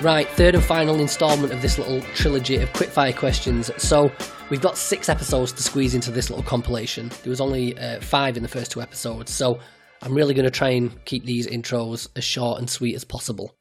Right, third and final instalment of this little trilogy of quickfire questions. So we've got 6 episodes to squeeze into this little compilation. There was only 5 in the first 2 episodes, so I'm really going to try and keep these intros as short and sweet as possible.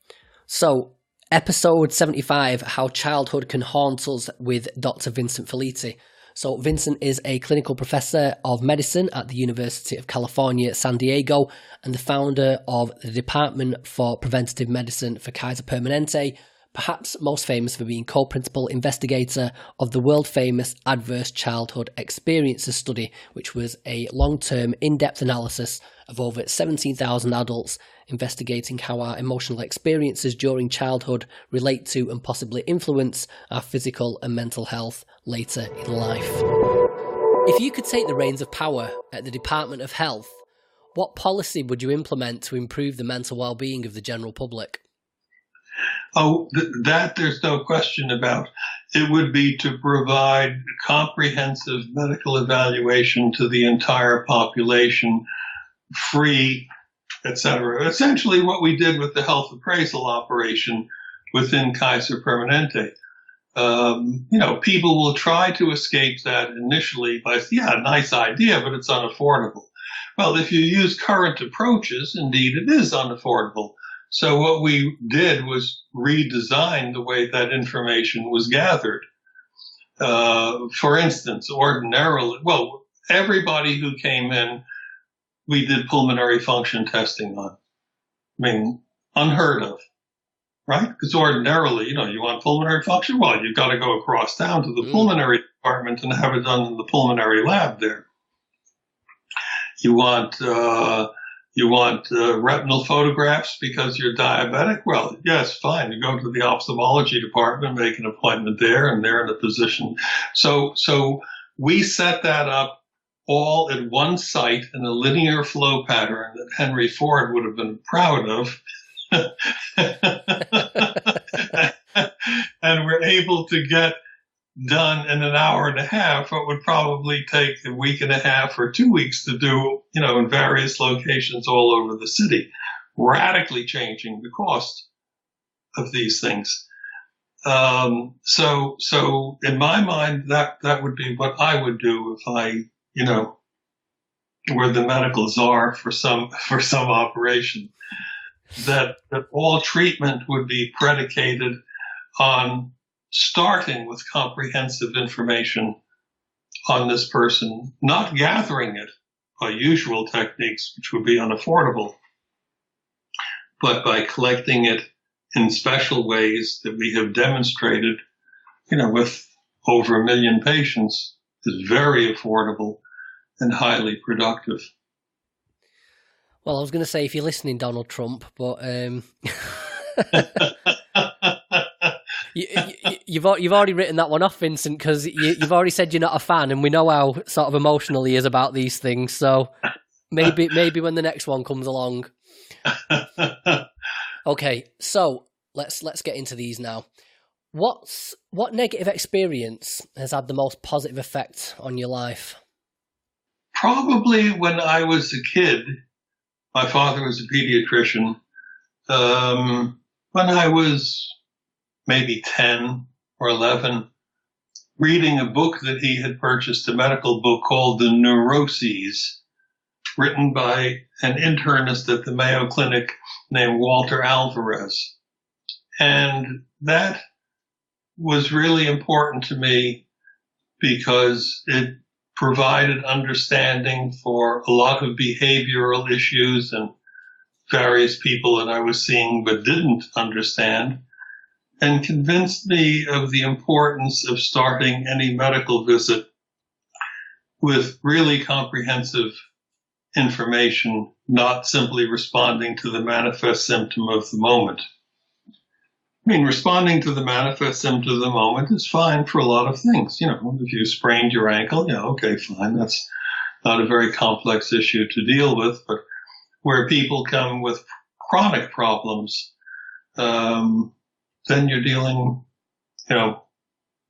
So, episode 75, How Childhood Can Haunt Us, with Dr. Vincent Felitti. So Vincent is a clinical professor of medicine at the University of California, San Diego, and the founder of the Department for Preventative Medicine for Kaiser Permanente, perhaps most famous for being co-principal investigator of the world-famous Adverse Childhood Experiences Study, which was a long-term, in-depth analysis of over 17,000 adults investigating how our emotional experiences during childhood relate to and possibly influence our physical and mental health later in life. If you could take the reins of power at the Department of Health, what policy would you implement to improve the mental well-being of the general public? Oh, that there's no question about. It would be to provide comprehensive medical evaluation to the entire population, free, etc. Essentially what we did with the health appraisal operation within Kaiser Permanente. People will try to escape that initially by, nice idea, but it's unaffordable. Well, if you use current approaches, indeed it is unaffordable. So what we did was redesign the way that information was gathered. For instance, ordinarily, everybody who came in, we did pulmonary function testing on. Unheard of, right? Because ordinarily, you want pulmonary function? Well, you've got to go across town to the pulmonary department and have it done in the pulmonary lab there. You want retinal photographs because you're diabetic? Well, yes, fine. You go to the ophthalmology department, make an appointment there, and they're in a position. So we set that up all at one site in a linear flow pattern that Henry Ford would have been proud of. And we're able to get done in an hour and a half what would probably take a week and a half or 2 weeks to do, in various locations all over the city, radically changing the cost of these things. So in my mind, that would be what I would do if I, were the medical czar for some operation, that all treatment would be predicated on starting with comprehensive information on this person, not gathering it by usual techniques, which would be unaffordable, but by collecting it in special ways that we have demonstrated, with over 1 million patients, is very affordable and highly productive. Well, I was going to say, if you're listening, Donald Trump, but you've already written that one off, Vincent, because you've already said you're not a fan, and we know how sort of emotional he is about these things. So maybe when the next one comes along. Okay, so let's get into these now. What negative experience has had the most positive effect on your life? Probably when I was a kid. My father was a pediatrician. When I was maybe 10 or 11, reading a book that he had purchased, a medical book called The Neuroses, written by an internist at the Mayo Clinic named Walter Alvarez. And that was really important to me because it provided understanding for a lot of behavioral issues and various people that I was seeing but didn't understand, and convinced me of the importance of starting any medical visit with really comprehensive information, not simply responding to the manifest symptom of the moment. Responding to the manifest symptom of the moment is fine for a lot of things. If you sprained your ankle, okay, fine. That's not a very complex issue to deal with. But where people come with chronic problems, then you're dealing,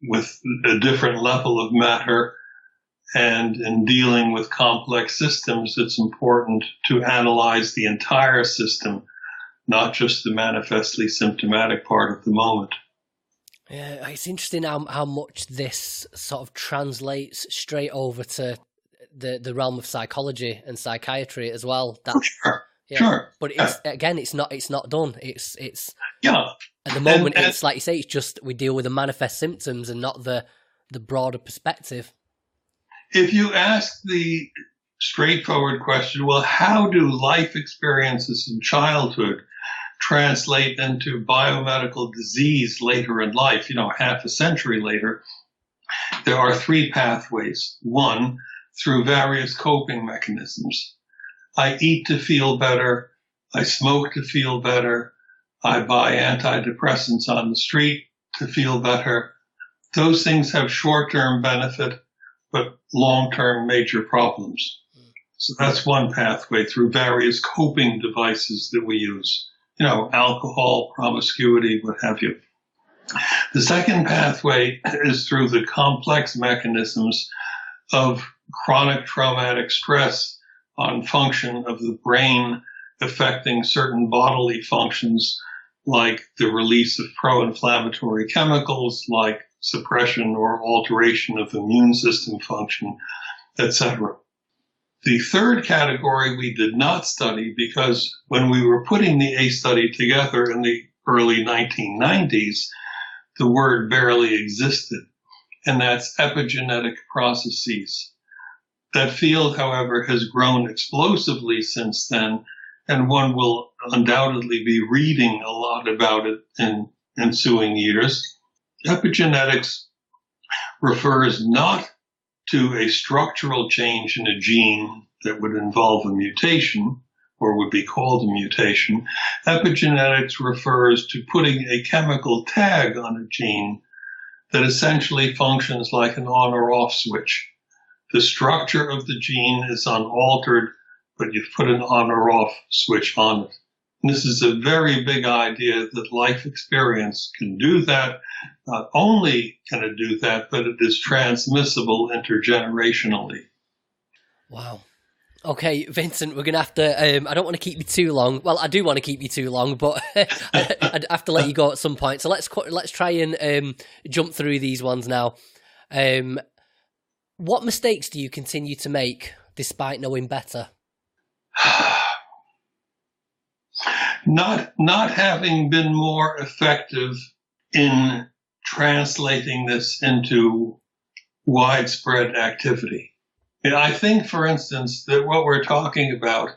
with a different level of matter. And in dealing with complex systems, it's important to analyze the entire system, not just the manifestly symptomatic part of the moment. Yeah, it's interesting how much this sort of translates straight over to the realm of psychology and psychiatry as well. Sure. But it's not done. It's yeah. At the moment, it's like you say, it's just we deal with the manifest symptoms and not the broader perspective. If you ask the straightforward question, well, how do life experiences in childhood translate into biomedical disease later in life, half a century later? There are three pathways. One, through various coping mechanisms. I eat to feel better. I smoke to feel better. I buy antidepressants on the street to feel better. Those things have short-term benefit, but long-term major problems. So that's one pathway through various coping devices that we use. Alcohol, promiscuity, what have you. The second pathway is through the complex mechanisms of chronic traumatic stress on function of the brain affecting certain bodily functions like the release of pro-inflammatory chemicals, like suppression or alteration of immune system function, etc. The third category we did not study because when we were putting the ACE study together in the early 1990s, the word barely existed, and that's epigenetic processes. That field, however, has grown explosively since then, and one will undoubtedly be reading a lot about it in ensuing years. Epigenetics refers not to a structural change in a gene that would involve a mutation or would be called a mutation. Epigenetics refers to putting a chemical tag on a gene that essentially functions like an on or off switch. The structure of the gene is unaltered, but you've put an on or off switch on it. And this is a very big idea that life experience can do that. Not only can it do that, but it is transmissible intergenerationally. Wow. Okay, Vincent, we're going to have to, I don't want to keep you too long. Well, I do want to keep you too long, but I'd have to let you go at some point. So let's try and jump through these ones now. What mistakes do you continue to make despite knowing better? Not having been more effective in translating this into widespread activity. And I think, for instance, that what we're talking about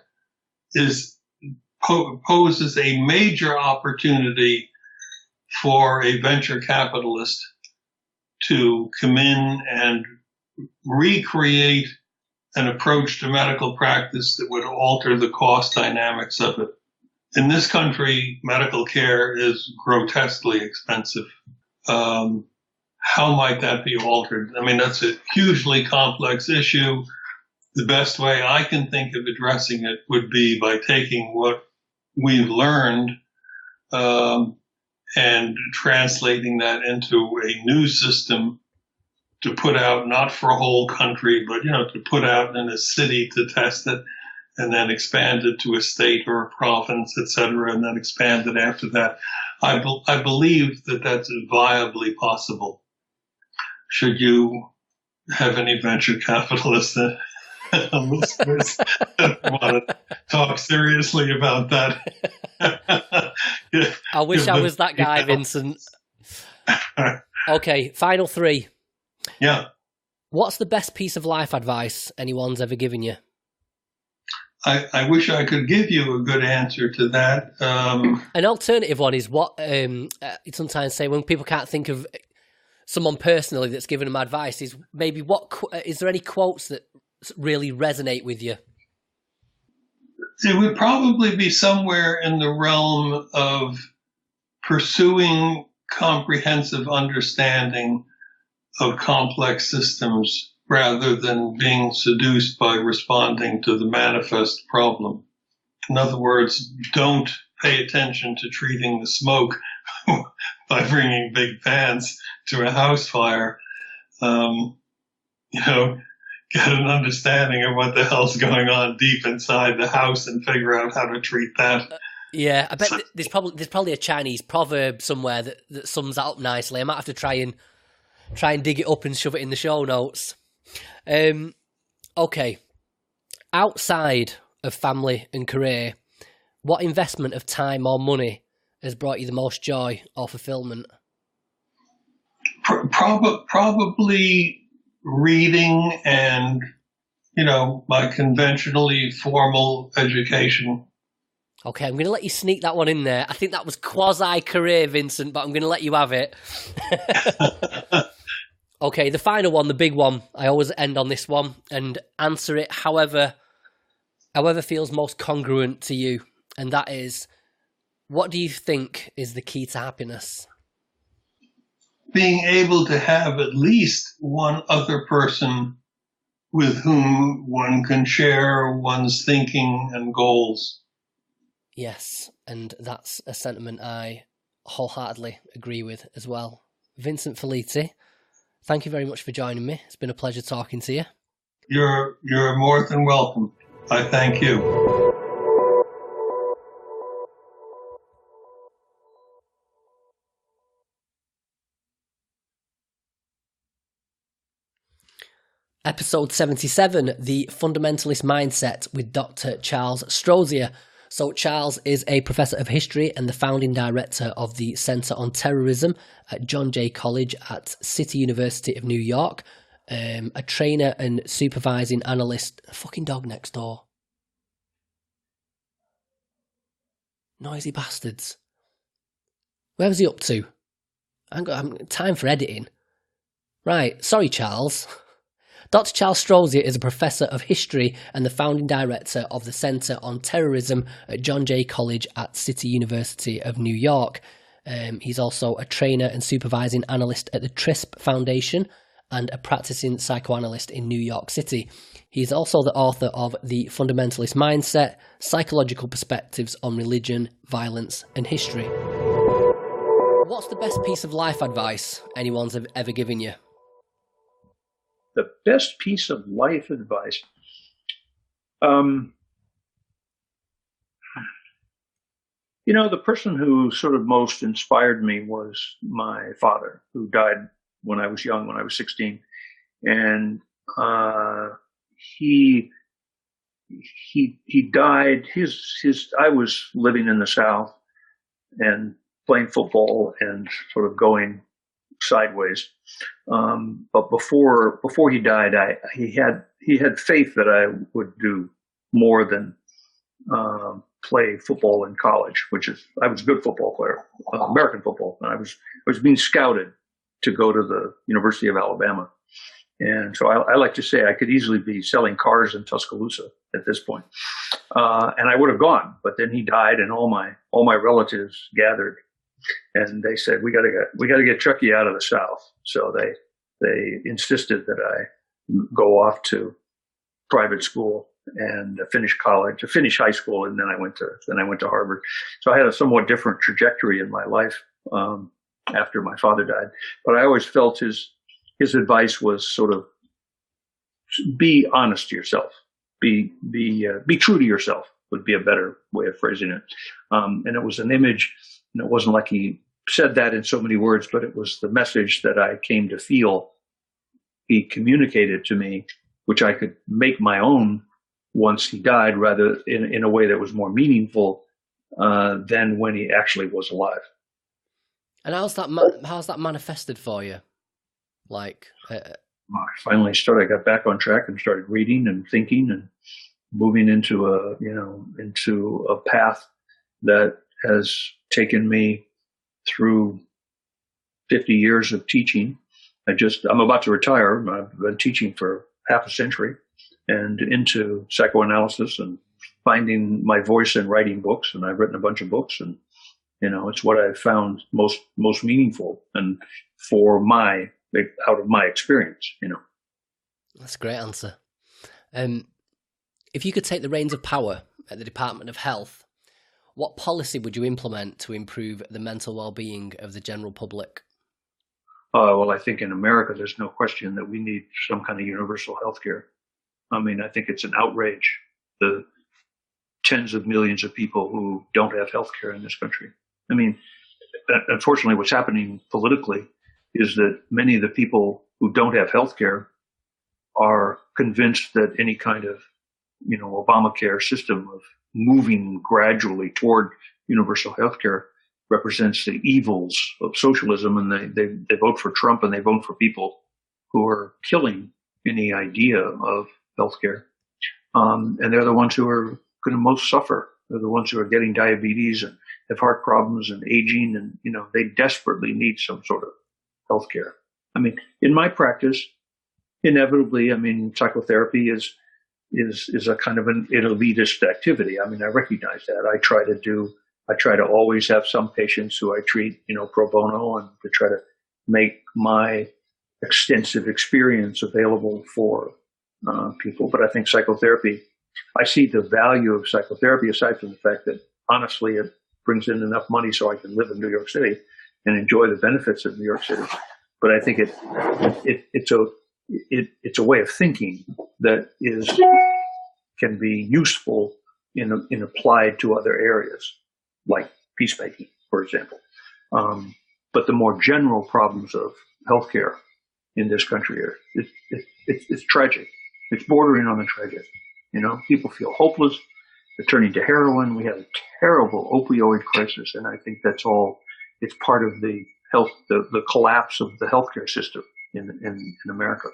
poses a major opportunity for a venture capitalist to come in and recreate an approach to medical practice that would alter the cost dynamics of it. In this country, medical care is grotesquely expensive. How might that be altered? I mean, that's a hugely complex issue. The best way I can think of addressing it would be by taking what we've learned and translating that into a new system to put out, not for a whole country, but, to put out in a city to test it, and then expand it to a state or a province, et cetera, and then expand it after that. I believe that that's viably possible. Should you have any venture capitalists listeners that want to talk seriously about that? I wish I was that guy, Vincent. Okay, final three. Yeah. What's the best piece of life advice anyone's ever given you? I wish I could give you a good answer to that. An alternative one is what sometimes say when people can't think of someone personally that's given them advice is maybe is there any quotes that really resonate with you? It would probably be somewhere in the realm of pursuing comprehensive understanding of complex systems rather than being seduced by responding to the manifest problem. In other words, don't pay attention to treating the smoke by bringing big pans to a house fire. Get an understanding of what the hell's going on deep inside the house and figure out how to treat that. Yeah, I bet there's probably a Chinese proverb somewhere that sums that up nicely. I might have to try and dig it up and shove it in the show notes. Okay. Outside of family and career, what investment of time or money has brought you the most joy or fulfillment? Probably reading and, my conventionally formal education. Okay, I'm going to let you sneak that one in there. I think that was quasi-career, Vincent, but I'm going to let you have it. Okay, the final one, the big one. I always end on this one and answer it however feels most congruent to you. And that is, what do you think is the key to happiness? Being able to have at least one other person with whom one can share one's thinking and goals. Yes, and that's a sentiment I wholeheartedly agree with as well. Vincent Felitti, thank you very much for joining me. It's been a pleasure talking to you. You're more than welcome. I thank you. Episode 77, The Fundamentalist Mindset with Dr. Charles Strozier. So Charles is a professor of history and the founding director of the Centre on Terrorism at John Jay College at City University of New York, a trainer and supervising analyst. A fucking dog next door. Noisy bastards. Where was he up to? I haven't got time for editing. Right, sorry Charles. Dr. Charles Strozier is a professor of history and the founding director of the Centre on Terrorism at John Jay College at City University of New York. He's also a trainer and supervising analyst at the TRISP Foundation and a practicing psychoanalyst in New York City. He's also the author of The Fundamentalist Mindset, Psychological Perspectives on Religion, Violence and History. What's the best piece of life advice anyone's ever given you? The best piece of life advice. The person who sort of most inspired me was my father, who died when I was young, when I was 16. And he died. I was living in the South and playing football and sort of going sideways. But before he died, he had faith that I would do more than play football in college, I was a good football player, American football. And I was being scouted to go to the University of Alabama. And so I like to say I could easily be selling cars in Tuscaloosa at this point. And I would have gone, but then he died and all my relatives gathered. And they said, we got to get Chucky out of the South. So they insisted that I go off to private school and finish high school. And then I went to Harvard. So I had a somewhat different trajectory in my life, after my father died. But I always felt his advice was sort of be honest to yourself, be true to yourself would be a better way of phrasing it. And it was an image. And it wasn't like he said that in so many words, but it was the message that I came to feel he communicated to me, which I could make my own once he died, rather in a way that was more meaningful than when he actually was alive. And how's that manifested for you? I finally I got back on track and started reading and thinking and moving into a path that has taken me through 50 years of teaching. I'm about to retire. I've been teaching for half a century and into psychoanalysis and finding my voice in writing books. And I've written a bunch of books and, it's what I've found most meaningful and out of my experience, That's a great answer. If you could take the reins of power at the Department of Health, what policy would you implement to improve the mental well-being of the general public? Well, I think in America, there's no question that we need some kind of universal health care. I mean, I think it's an outrage. tens of millions of people who don't have health care in this country. I mean, unfortunately, what's happening politically is that many of the people who don't have health care are convinced that any kind of, Obamacare system of moving gradually toward universal health care represents the evils of socialism, and they vote for Trump, and they vote for people who are killing any idea of health care. And they're the ones who are going to most suffer. They're the ones who are getting diabetes and have heart problems and aging, and they desperately need some sort of health care. I mean, in my practice, inevitably, psychotherapy is a kind of an elitist activity. I mean, I recognize that. I try to always have some patients who I treat, pro bono, and to try to make my extensive experience available for people. But I think psychotherapy, I see the value of psychotherapy, aside from the fact that honestly it brings in enough money so I can live in New York City and enjoy the benefits of New York City. But I think it's a way of thinking that can be useful in applied to other areas, like peacemaking, for example. But the more general problems of healthcare in this country it's tragic. It's bordering on the tragic. People feel hopeless. They're turning to heroin. We have a terrible opioid crisis, and I think that's all. It's part of the collapse of the healthcare system in America.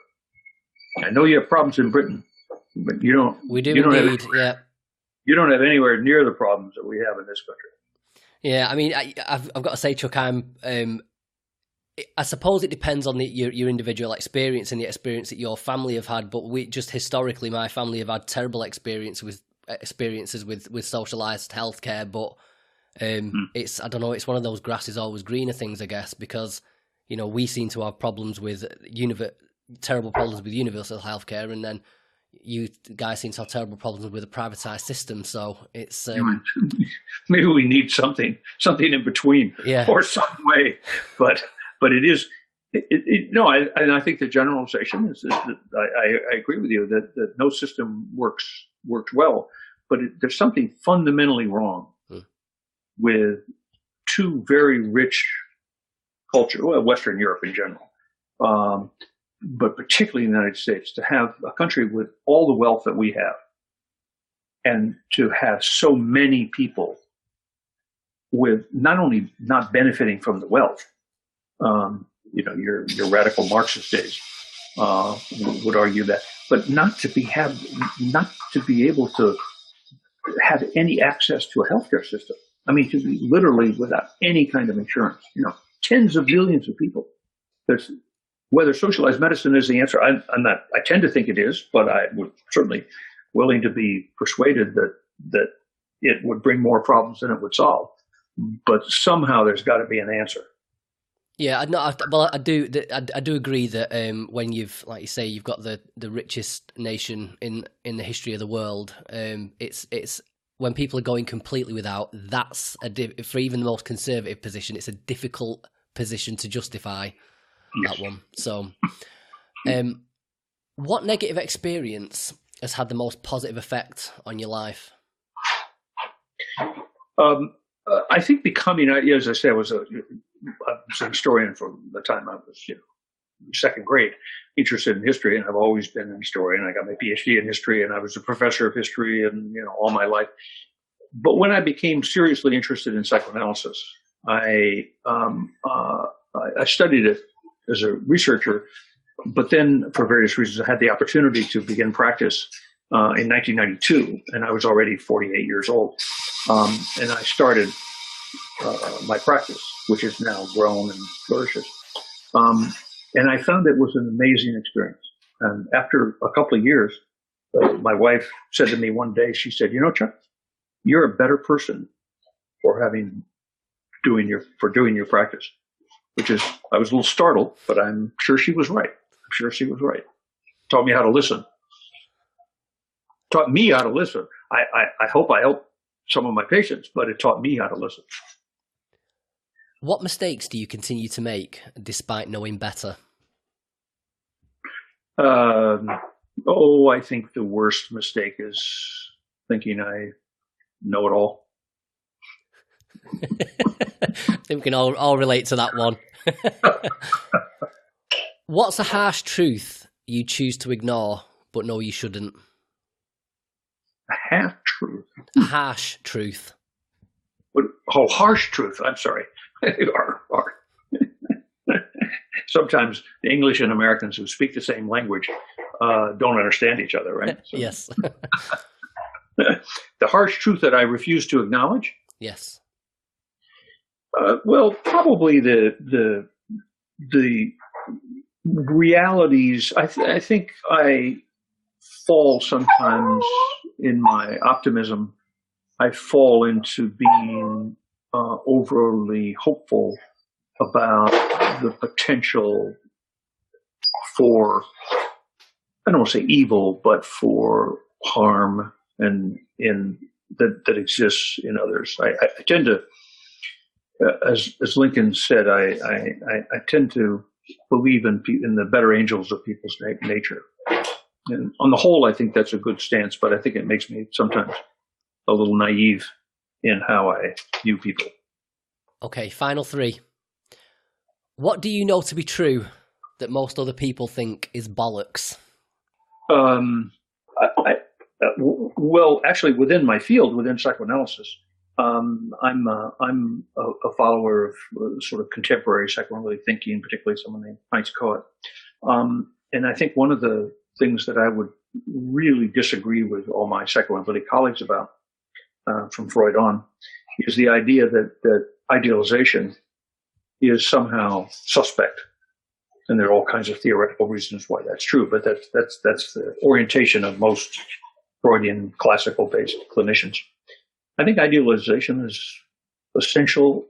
I know you have problems in Britain, but you don't. We do indeed, yeah. You don't have anywhere near the problems that we have in this country. Yeah, I mean, I've got to say, Chuck, I suppose it depends on your individual experience and the experience that your family have had. But historically, my family have had terrible experiences with socialised healthcare. But it's it's one of those grass is always greener things, I guess, because we seem to have problems with terrible problems with universal healthcare, and then you guys seem to have terrible problems with a privatized system. So it's maybe we need something in between, or some way. But it is and I think the generalization is that I agree with you that no system works well, but there's something fundamentally wrong with two very rich culture, Western Europe in general, but particularly in the United States, to have a country with all the wealth that we have, and to have so many people with not only not benefiting from the wealth. Your radical Marxist days would argue that, but not to be able to have any access to a healthcare system. I mean, to be literally without any kind of insurance. Tens of millions of people. Whether socialized medicine is the answer, I'm not. I tend to think it is, but I would certainly willing to be persuaded that it would bring more problems than it would solve. But somehow there's got to be an answer. Yeah, I do agree that when you've, like you say, you've got the richest nation in the history of the world, it's when people are going completely without. That's for even the most conservative position, it's a difficult position to justify that one. So, what negative experience has had the most positive effect on your life? I think becoming, as I said, I was a historian from the time I was, second grade, interested in history, and I've always been an historian. I got my PhD in history, and I was a professor of history, and all my life. But when I became seriously interested in psychoanalysis, I studied it as a researcher, but then for various reasons, I had the opportunity to begin practice in 1992, and I was already 48 years old, and I started my practice, which is now grown and flourishes. And I found it was an amazing experience. And after a couple of years, my wife said to me one day, she said, Chuck, you're a better person for doing your practice, which is, I was a little startled, but I'm sure she was right. Taught me how to listen. I hope I helped some of my patients, but it taught me how to listen. What mistakes do you continue to make despite knowing better? I think the worst mistake is thinking I know-it-all. I think we can all relate to that one. What's a harsh truth you choose to ignore, but know you shouldn't? A half-truth? A harsh truth. Harsh truth. I'm sorry. Sometimes the English and Americans who speak the same language don't understand each other, right? So, yes. The harsh truth that I refuse to acknowledge? Yes. Well, probably the realities. I think I fall sometimes in my optimism. I fall into being overly hopeful about the potential for, I don't want to say evil, but for harm and that exists in others. I tend to, as Lincoln said, I tend to believe in the better angels of people's nature. And on the whole, I think that's a good stance, but I think it makes me sometimes a little naive in how I view people. Okay, final three. What do you know to be true that most other people think is bollocks? Well, actually, within my field, within psychoanalysis, I'm a follower of sort of contemporary psychoanalytic thinking, particularly someone named Heinz Kohut. And I think one of the things that I would really disagree with all my psychoanalytic colleagues about, from Freud on, is the idea that idealization is somehow suspect. And there are all kinds of theoretical reasons why that's true, but that's the orientation of most Freudian classical-based clinicians. I think idealization is essential,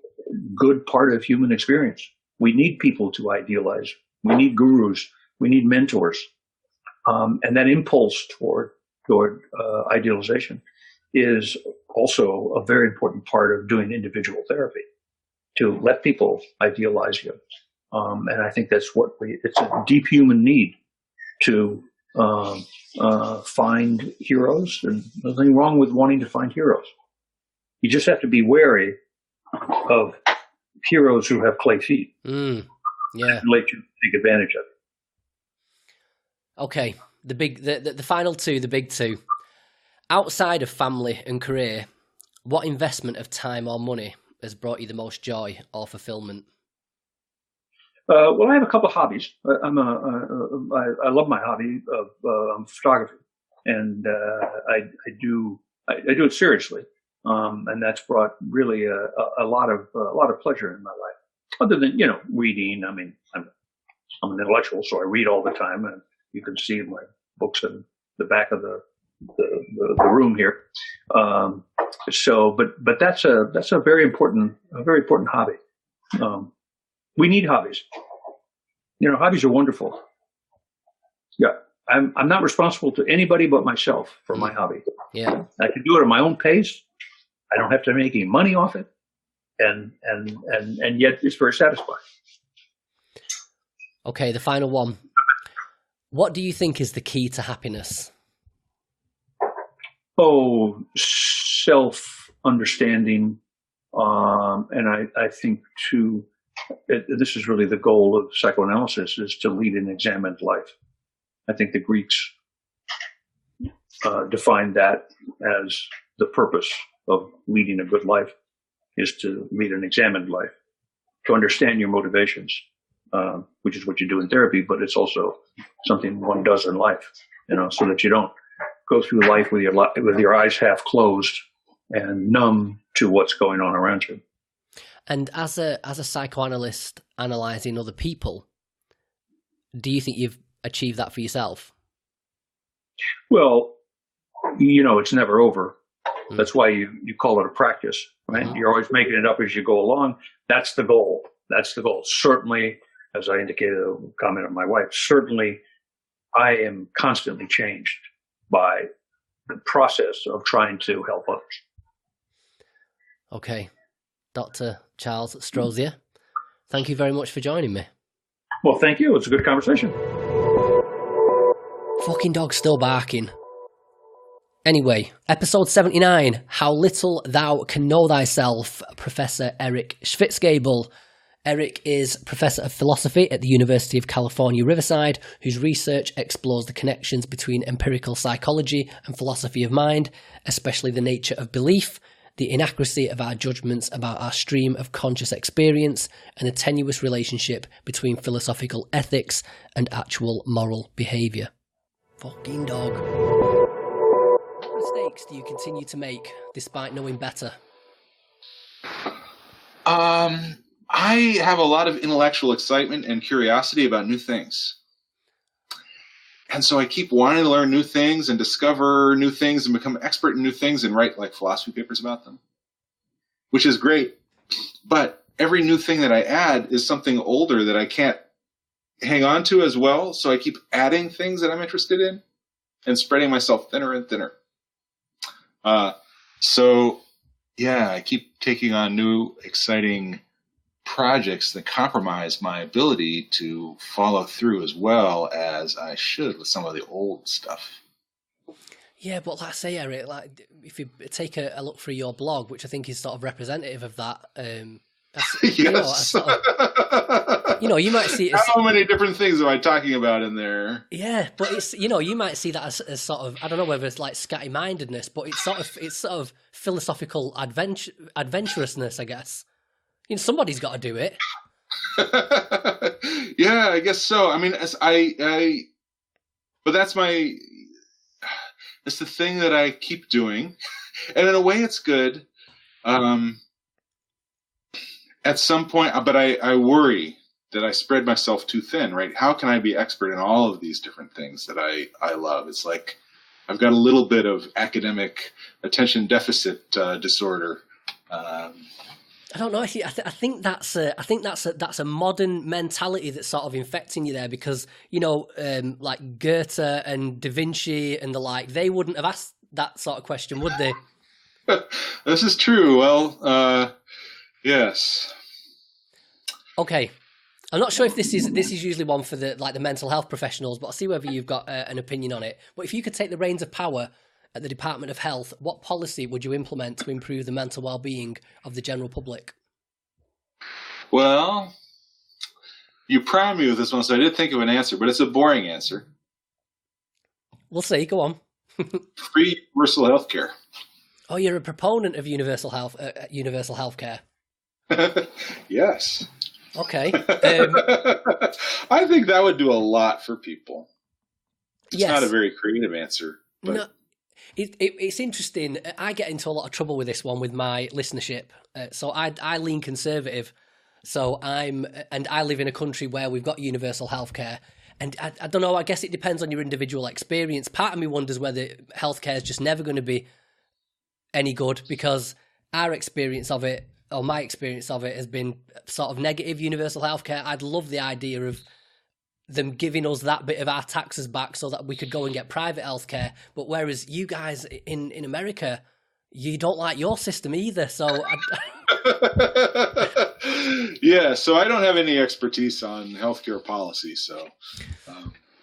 good part of human experience. We need people to idealize. We need gurus. We need mentors. And that impulse toward idealization is also a very important part of doing individual therapy, to let people idealize you. And I think that's it's a deep human need to find heroes. And there's nothing wrong with wanting to find heroes. You just have to be wary of heroes who have clay feet. Yeah. And let you take advantage of it. Okay. The final two, the big two. Outside of family and career, what investment of time or money has brought you the most joy or fulfillment? Well, I have a couple of hobbies. I love my hobby of photography, and I do it seriously, and that's brought really a lot of pleasure in my life. Other than reading, I mean, I'm an intellectual, so I read all the time, and you can see my books in the back of the room here. But that's a very important hobby. We need hobbies. Hobbies are wonderful. Yeah. I'm not responsible to anybody but myself for my hobby. Yeah. I can do it at my own pace. I don't have to make any money off it. And yet it's very satisfying. Okay, the final one. What do you think is the key to happiness? Oh, self-understanding. And I think too, this is really the goal of psychoanalysis, is to lead an examined life. I think the Greeks defined that as the purpose of leading a good life, is to lead an examined life, to understand your motivations, which is what you do in therapy, but it's also something one does in life, so that you don't go through life with your eyes half closed and numb to what's going on around you. And as a psychoanalyst analysing other people, do you think you've achieved that for yourself? Well, it's never over. That's why you call it a practice, right? Mm-hmm. You're always making it up as you go along. That's the goal. Certainly, as I indicated in a comment of my wife, certainly I am constantly changed by the process of trying to help others. Okay. Dr. Charles Strozier, thank you very much for joining me. Well, thank you. It's a good conversation. Fucking dog's still barking. Anyway, episode 79, How Little Thou Can Know Thyself, Professor Eric Schwitzgebel. Eric is Professor of Philosophy at the University of California, Riverside, whose research explores the connections between empirical psychology and philosophy of mind, especially the nature of belief, the inaccuracy of our judgments about our stream of conscious experience, and the tenuous relationship between philosophical ethics and actual moral behaviour. Fucking dog. What mistakes do you continue to make despite knowing better? I have a lot of intellectual excitement and curiosity about new things. And so I keep wanting to learn new things and discover new things and become expert in new things and write like philosophy papers about them, which is great. But every new thing that I add is something older that I can't hang on to as well. So I keep adding things that I'm interested in and spreading myself thinner and thinner. So yeah, I keep taking on new, exciting projects that compromise my ability to follow through as well as I should with some of the old stuff. Yeah, but like I say, Eric, like if you take a look through your blog, which I think is sort of representative of that, yes. You might see it as, how many different things am I talking about in there? Yeah, but it's you might see that as sort of, I don't know whether it's like scatty-mindedness, but it's sort of philosophical adventurousness, I guess. Somebody's got to do it. Yeah, I guess so. I mean, but that's it's the thing that I keep doing, and in a way, it's good. At some point, but I worry that I spread myself too thin. Right? How can I be expert in all of these different things that I love? It's like I've got a little bit of academic attention deficit disorder. I don't know. I think that's a modern mentality that's sort of infecting you there, because like Goethe and Da Vinci and the like, they wouldn't have asked that sort of question, would they? This is true. Well, yes. Okay, I'm not sure if this is usually one for the mental health professionals, but I'll see whether you've got an opinion on it. But if you could take the reins of power at the Department of Health, what policy would you implement to improve the mental well-being of the general public? Well, you primed me with this one, so I did think of an answer, but it's a boring answer. We'll see. Go on. Free universal health care. Oh, you're a proponent of universal health care. Yes. Okay. I think that would do a lot for people. It's yes. not a very creative answer, but... No. It's interesting. I get into a lot of trouble with this one with my listenership. So I lean conservative. So I live in a country where we've got universal healthcare. And I don't know, I guess it depends on your individual experience. Part of me wonders whether healthcare is just never going to be any good, because our experience of it, or my experience of it, has been sort of negative universal healthcare. I'd love the idea of them giving us that bit of our taxes back so that we could go and get private healthcare. But whereas you guys in America, you don't like your system either. So yeah, so I don't have any expertise on healthcare policy. So,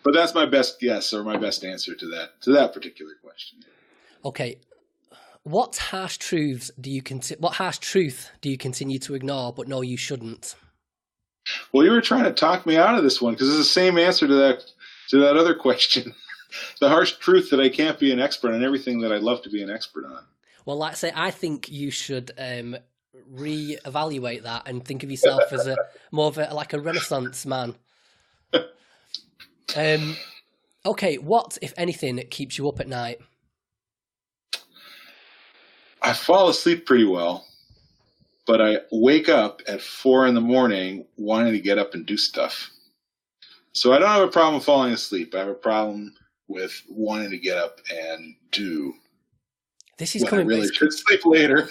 but that's my best guess or my best answer to that particular question. Okay, what harsh truth do you continue to ignore but know you shouldn't? Well, you were trying to talk me out of this one because it's the same answer to that other question. The harsh truth that I can't be an expert on everything that I'd love to be an expert on. Well, like I say, I think you should re-evaluate that and think of yourself as more of a Renaissance man. Okay, what, if anything, keeps you up at night? I fall asleep pretty well, but I wake up at 4 a.m. wanting to get up and do stuff. So I don't have a problem falling asleep. I have a problem with wanting to get up and do. This is coming. I really should sleep later.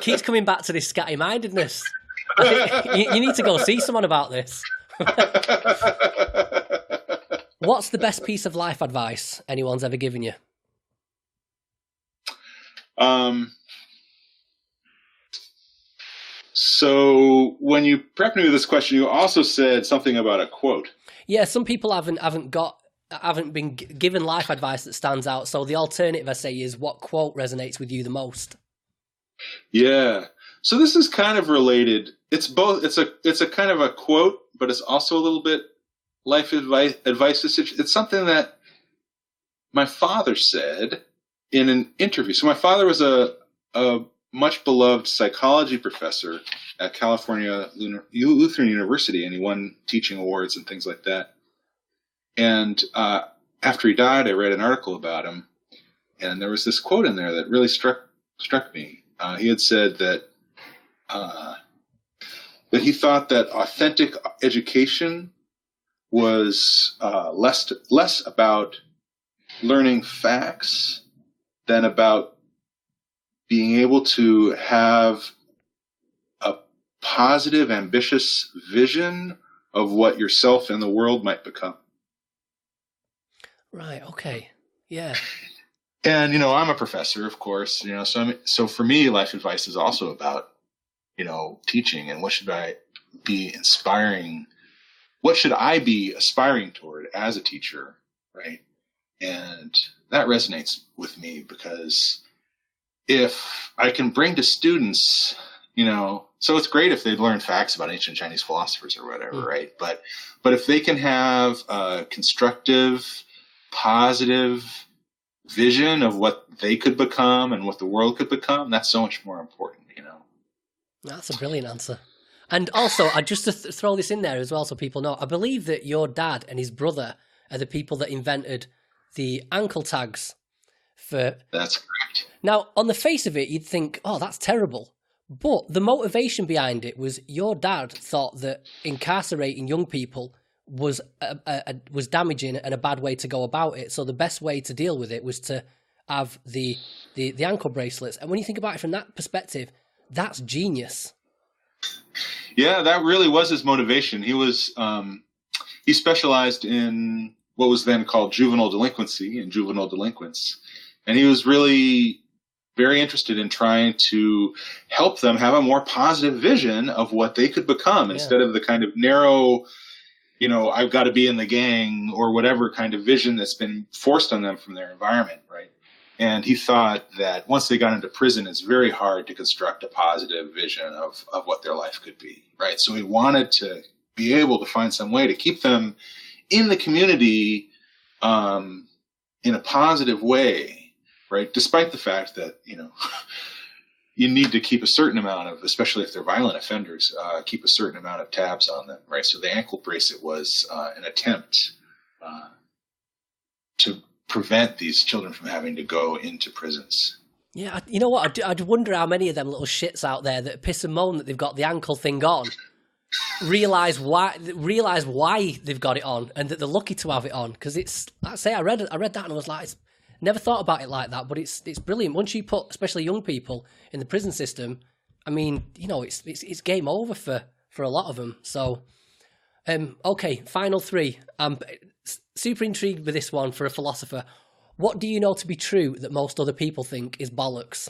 keeps coming back to this scatty-mindedness. You need to go see someone about this. What's the best piece of life advice anyone's ever given you? So when you prepped me with this question, you also said something about a quote. Yeah, some people haven't got haven't been given life advice that stands out. So the alternative essay is, what quote resonates with you the most? Yeah. So this is kind of related. It's both. It's a kind of a quote, but it's also a little bit life advice. It's something that my father said in an interview. So my father was a much beloved psychology professor at California Lutheran University, and he won teaching awards and things like that. And after he died, I read an article about him, and there was this quote in there that really struck me. He had said that he thought that authentic education was less about learning facts than about being able to have a positive, ambitious vision of what yourself and the world might become. Right. Okay. Yeah. And, I'm a professor, of course, so for me, life advice is also about, teaching and what should I be aspiring toward as a teacher, right? And that resonates with me because if I can bring to students, so it's great if they've learned facts about ancient Chinese philosophers or whatever, right? But if they can have a constructive, positive vision of what they could become and what the world could become, that's so much more important, That's a brilliant answer. And also, just to throw this in there as well so people know, I believe that your dad and his brother are the people that invented the ankle tags for... That's correct. Now, on the face of it, you'd think, oh, that's terrible. But the motivation behind it was your dad thought that incarcerating young people was damaging and a bad way to go about it. So the best way to deal with it was to have the ankle bracelets. And when you think about it from that perspective, that's genius. Yeah, that really was his motivation. He was he specialized in what was then called juvenile delinquency and juvenile delinquents. And he was really very interested in trying to help them have a more positive vision of what they could become instead of the kind of narrow, I've got to be in the gang or whatever kind of vision that's been forced on them from their environment, right? And he thought that once they got into prison, it's very hard to construct a positive vision of what their life could be, right? So he wanted to be able to find some way to keep them in the community in a positive way, right? Despite the fact that, you need to keep a certain amount of, especially if they're violent offenders, keep a certain amount of tabs on them, right? So the ankle bracelet was an attempt to prevent these children from having to go into prisons. Yeah, you know what? I'd wonder how many of them little shits out there that piss and moan that they've got the ankle thing on realize why they've got it on and that they're lucky to have it on. Because it's, like I say, I read that and I was like, never thought about it like that, but it's brilliant. Once you put, especially young people, in the prison system, I mean, it's game over for a lot of them. So, okay, final three. I'm super intrigued with this one for a philosopher. What do you know to be true that most other people think is bollocks?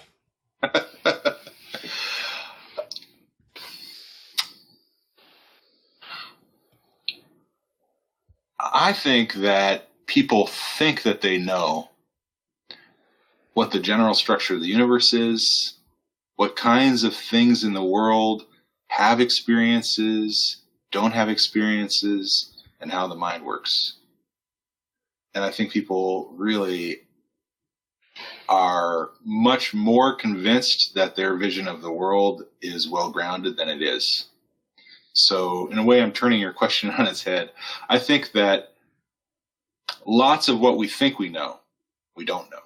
I think that people think that they know what the general structure of the universe is, what kinds of things in the world have experiences, don't have experiences, and how the mind works. And I think people really are much more convinced that their vision of the world is well-grounded than it is. So in a way, I'm turning your question on its head. I think that lots of what we think we know, we don't know.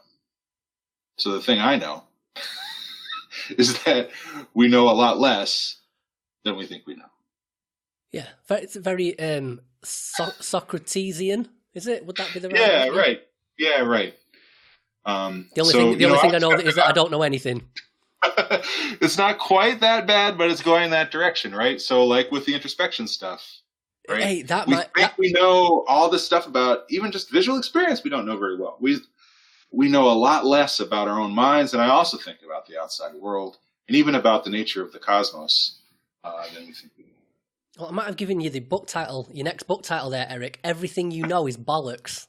So the thing I know is that we know a lot less than we think we know. Yeah, it's very Socratesian, is it? Would that be the right? Yeah, right. Yeah, right. The only thing I know is that I don't know anything. It's not quite that bad, but it's going that direction, right? So, like with the introspection stuff, right? Hey, we know all this stuff about even just visual experience. We don't know very well. We know a lot less about our own minds, and I also think about the outside world, and even about the nature of the cosmos than we think we know. Well, I might have given you the book title, your next book title there, Eric. Everything you know is bollocks.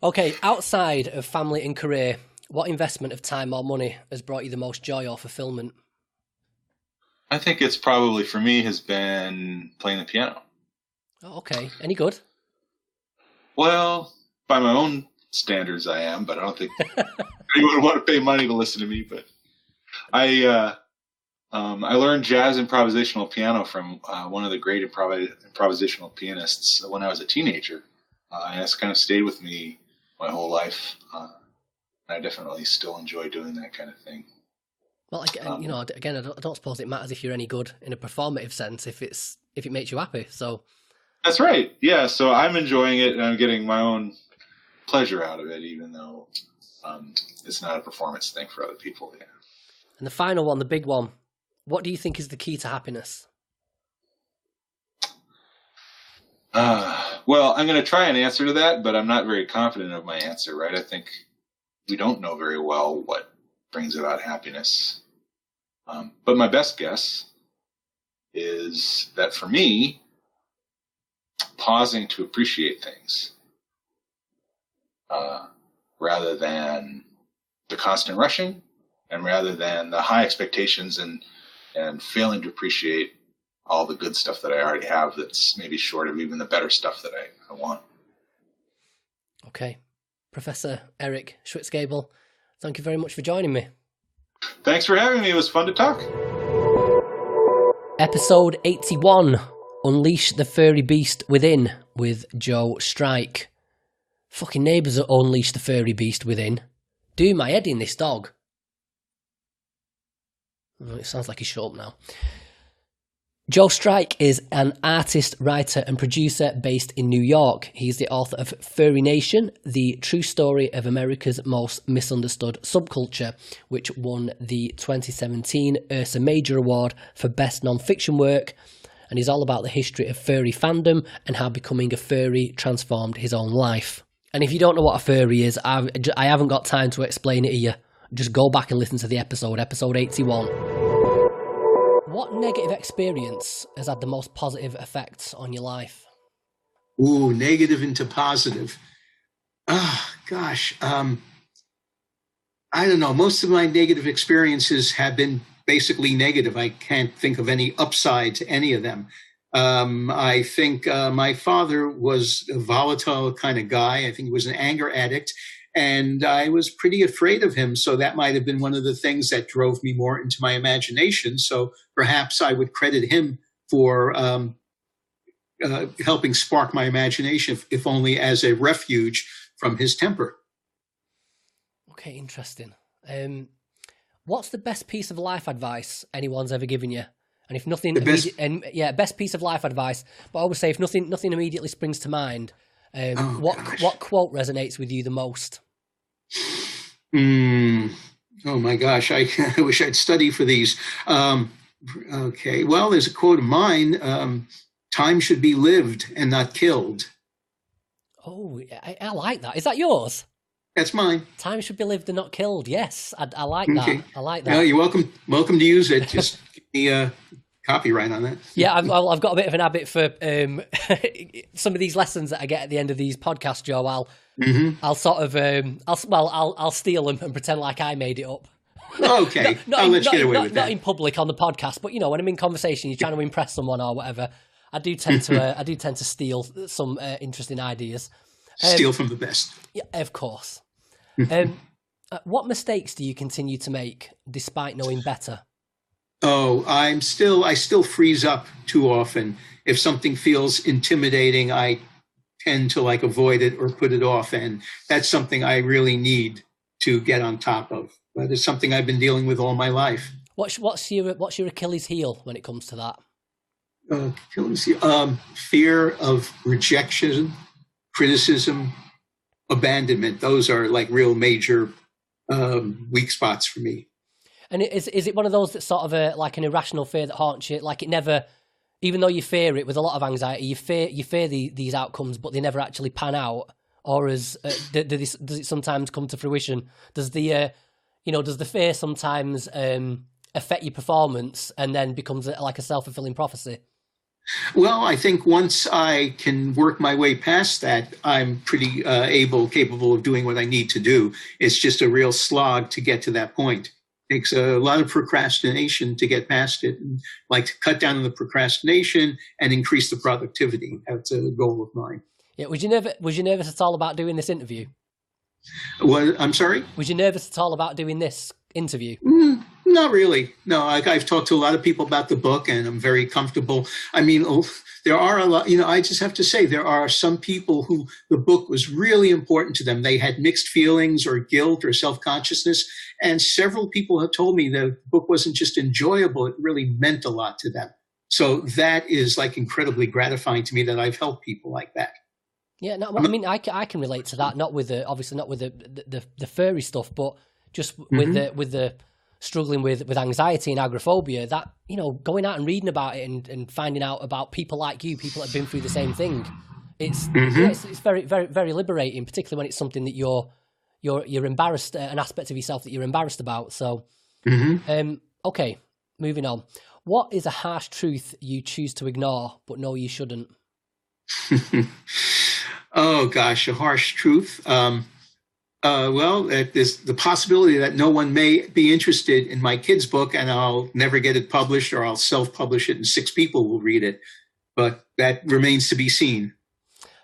Okay, outside of family and career, what investment of time or money has brought you the most joy or fulfillment? I think it's probably, for me, has been playing the piano. Oh, okay. Any good? Well, by my own standards, I am, but I don't think anyone would want to pay money to listen to me. But I learned jazz improvisational piano from one of the great improvisational pianists when I was a teenager. And it's kind of stayed with me my whole life. I definitely still enjoy doing that kind of thing. Well, again, I don't suppose it matters if you're any good in a performative sense if it makes you happy. So that's right. Yeah. So I'm enjoying it, and I'm getting my own pleasure out of it, even though it's not a performance thing for other people. Yeah. And the final one, the big one. What do you think is the key to happiness? Well, I'm going to try and answer to that, but I'm not very confident of my answer, right? I think we don't know very well what brings about happiness. But my best guess is that for me, pausing to appreciate things rather than the constant rushing and rather than the high expectations and failing to appreciate all the good stuff that I already have that's maybe short of even the better stuff that I want. Okay. Professor Eric Schwitzgebel, thank you very much for joining me. Thanks for having me. It was fun to talk. Episode 81, Unleash the Furry Beast Within, with Joe Strike. Fucking neighbours at Unleash the Furry Beast Within. Do my head in, this dog. Oh, it sounds like he's shut up now. Joe Strike is an artist, writer and producer based in New York. He's the author of Furry Nation, the true story of America's most misunderstood subculture, which won the 2017 Ursa Major Award for Best Non-Fiction Work. And he's all about the history of furry fandom and how becoming a furry transformed his own life. And if you don't know what a furry is, I haven't got time to explain it here. Just go back and listen to the episode 81. What negative experience has had the most positive effects on your life? Ooh, negative into positive. Gosh. I don't know. Most of my negative experiences have been basically negative. I can't think of any upside to any of them. I think my father was a volatile kind of guy. I think he was an anger addict. And I was pretty afraid of him. So that might have been one of the things that drove me more into my imagination. So perhaps I would credit him for helping spark my imagination, if only as a refuge from his temper. Okay, interesting. What's the best piece of life advice anyone's ever given you? And if nothing, best piece of life advice. But I would say if nothing immediately springs to mind, what quote resonates with you the most? Oh my gosh, I wish I'd study for these. Okay, well, there's a quote of mine: "Time should be lived and not killed." Oh, I like that. Is that yours? That's mine. Time should be lived and not killed. Yes, I like that. Okay. I like that. Yeah, you're welcome to use it. Just give me copyright on that. Yeah, I've got a bit of an habit for some of these lessons that I get at the end of these podcasts, Joe. I'll sort of I'll steal them and pretend like I made it up. Okay, I'll let you get away with that. Not in public on the podcast, but when I'm in conversation, you're trying to impress someone or whatever. I do tend to steal some interesting ideas. Steal from the best. Yeah, of course. What mistakes do you continue to make despite knowing better? Oh, I still freeze up too often. If something feels intimidating, I tend to avoid it or put it off. And that's something I really need to get on top of. But it's something I've been dealing with all my life. What's your Achilles heel when it comes to that? Achilles heel. Fear of rejection, criticism, abandonment. Those are real major weak spots for me. And is it one of those that's sort of an irrational fear that haunts you? Like it never, even though you fear it with a lot of anxiety, you fear these outcomes, but they never actually pan out. Or does it sometimes come to fruition? Does the fear sometimes affect your performance and then becomes like a self-fulfilling prophecy? Well, I think once I can work my way past that, I'm pretty capable of doing what I need to do. It's just a real slog to get to that point. It takes a lot of procrastination to get past it. And like to cut down on the procrastination and increase the productivity. That's a goal of mine. Yeah, was you nervous at all about doing this interview? What? I'm sorry? Was you nervous at all about doing this interview? Not really. No, I've talked to a lot of people about the book, and I'm very comfortable. I mean, there are a lot, I just have to say, there are some people who the book was really important to them. They had mixed feelings or guilt or self-consciousness, and several people have told me the book wasn't just enjoyable, it really meant a lot to them. So that is like incredibly gratifying to me that I've helped people like that. Yeah, no, I mean, I can relate to that. Not with obviously not with the furry stuff, but just with the struggling with anxiety and agoraphobia. That going out and reading about it and finding out about people like you, people that have been through the same thing. It's very very very liberating, particularly when it's something that you're embarrassed, an aspect of yourself that you're embarrassed about. So, okay, moving on. What is a harsh truth you choose to ignore but know you shouldn't? Oh gosh, a harsh truth. Well, there's the possibility that no one may be interested in my kid's book and I'll never get it published, or I'll self-publish it and 6 people will read it. But that remains to be seen.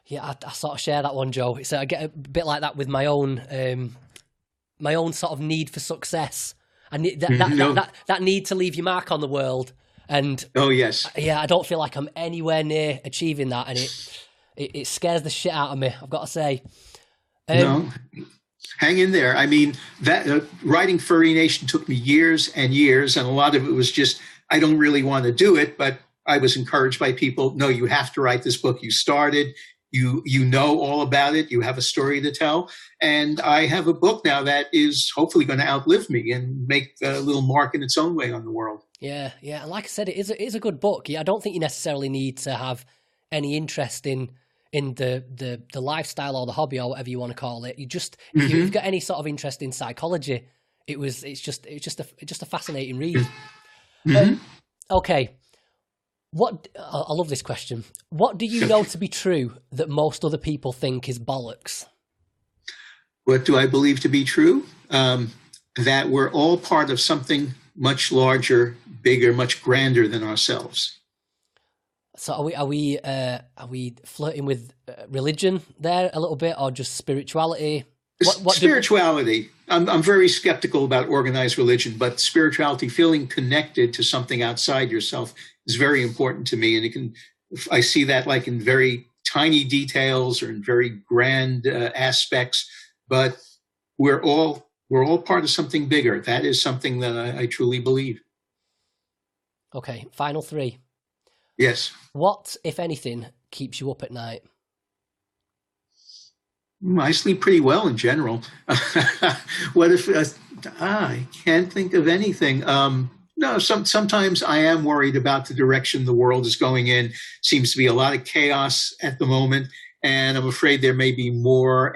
Yeah, I sort of share that one, Joe. I get a bit like that with my own sort of need for success. I need that need to leave your mark on the world. And oh yes, yeah, I don't feel like I'm anywhere near achieving that, and it scares the shit out of me, I've got to say. No, hang in there. I mean, that writing Furry Nation took me years and years, and a lot of it was just, I don't really want to do it, but I was encouraged by people. No, you have to write this book. You started, you know all about it. You have a story to tell. And I have a book now that is hopefully going to outlive me and make a little mark in its own way on the world. Yeah. And like I said, it is a good book. I don't think you necessarily need to have any interest in the lifestyle or the hobby or whatever you want to call it. You just, if you've got any sort of interest in psychology, it's just a fascinating read. Okay. I love this question. What do you know to be true that most other people think is bollocks? What do I believe to be true? That we're all part of something much larger, bigger, much grander than ourselves. So are we flirting with religion there a little bit, or just spirituality? Spirituality. I'm very skeptical about organized religion, but spirituality, feeling connected to something outside yourself, is very important to me. And I see that like in very tiny details or in very grand aspects, but we're all part of something bigger. That is something that I truly believe. Okay, final 3. Yes. What, if anything, keeps you up at night? I sleep pretty well in general. What if I can't think of anything? No, sometimes I am worried about the direction the world is going in. Seems to be a lot of chaos at the moment, and I'm afraid there may be more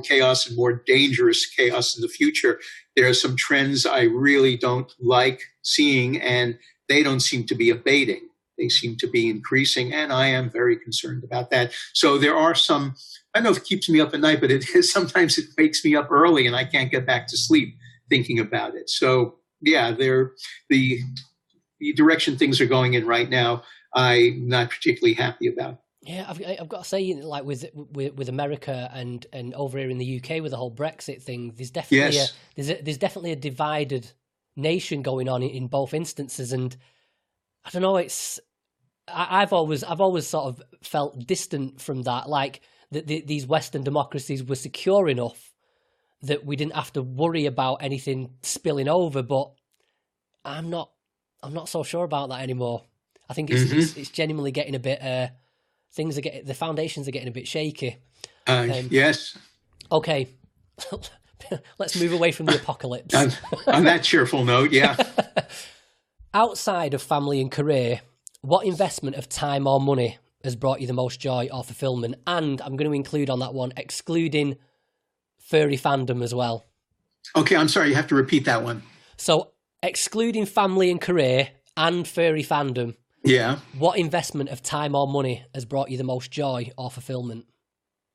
chaos and more dangerous chaos in the future. There are some trends I really don't like seeing, and they don't seem to be abating. They seem to be increasing, and I am very concerned about that. So there are some, I don't know if it keeps me up at night, but sometimes it wakes me up early and I can't get back to sleep thinking about it. So yeah, the direction things are going in right now, I'm not particularly happy about. Yeah, I've got to say, like with America and over here in the UK with the whole Brexit thing, there's definitely there's definitely a divided nation going on in both instances, and I don't know. I've always sort of felt distant from that. Like these Western democracies were secure enough that we didn't have to worry about anything spilling over. But I'm not so sure about that anymore. I think it's genuinely getting a bit. The foundations are getting a bit shaky. Yes. Okay. Let's move away from the apocalypse. On that cheerful note, yeah. Outside of family and career, what investment of time or money has brought you the most joy or fulfillment? And I'm going to include on that one, excluding furry fandom as well. Okay, I'm sorry, you have to repeat that one. So, excluding family and career and furry fandom, Yeah. What investment of time or money has brought you the most joy or fulfillment?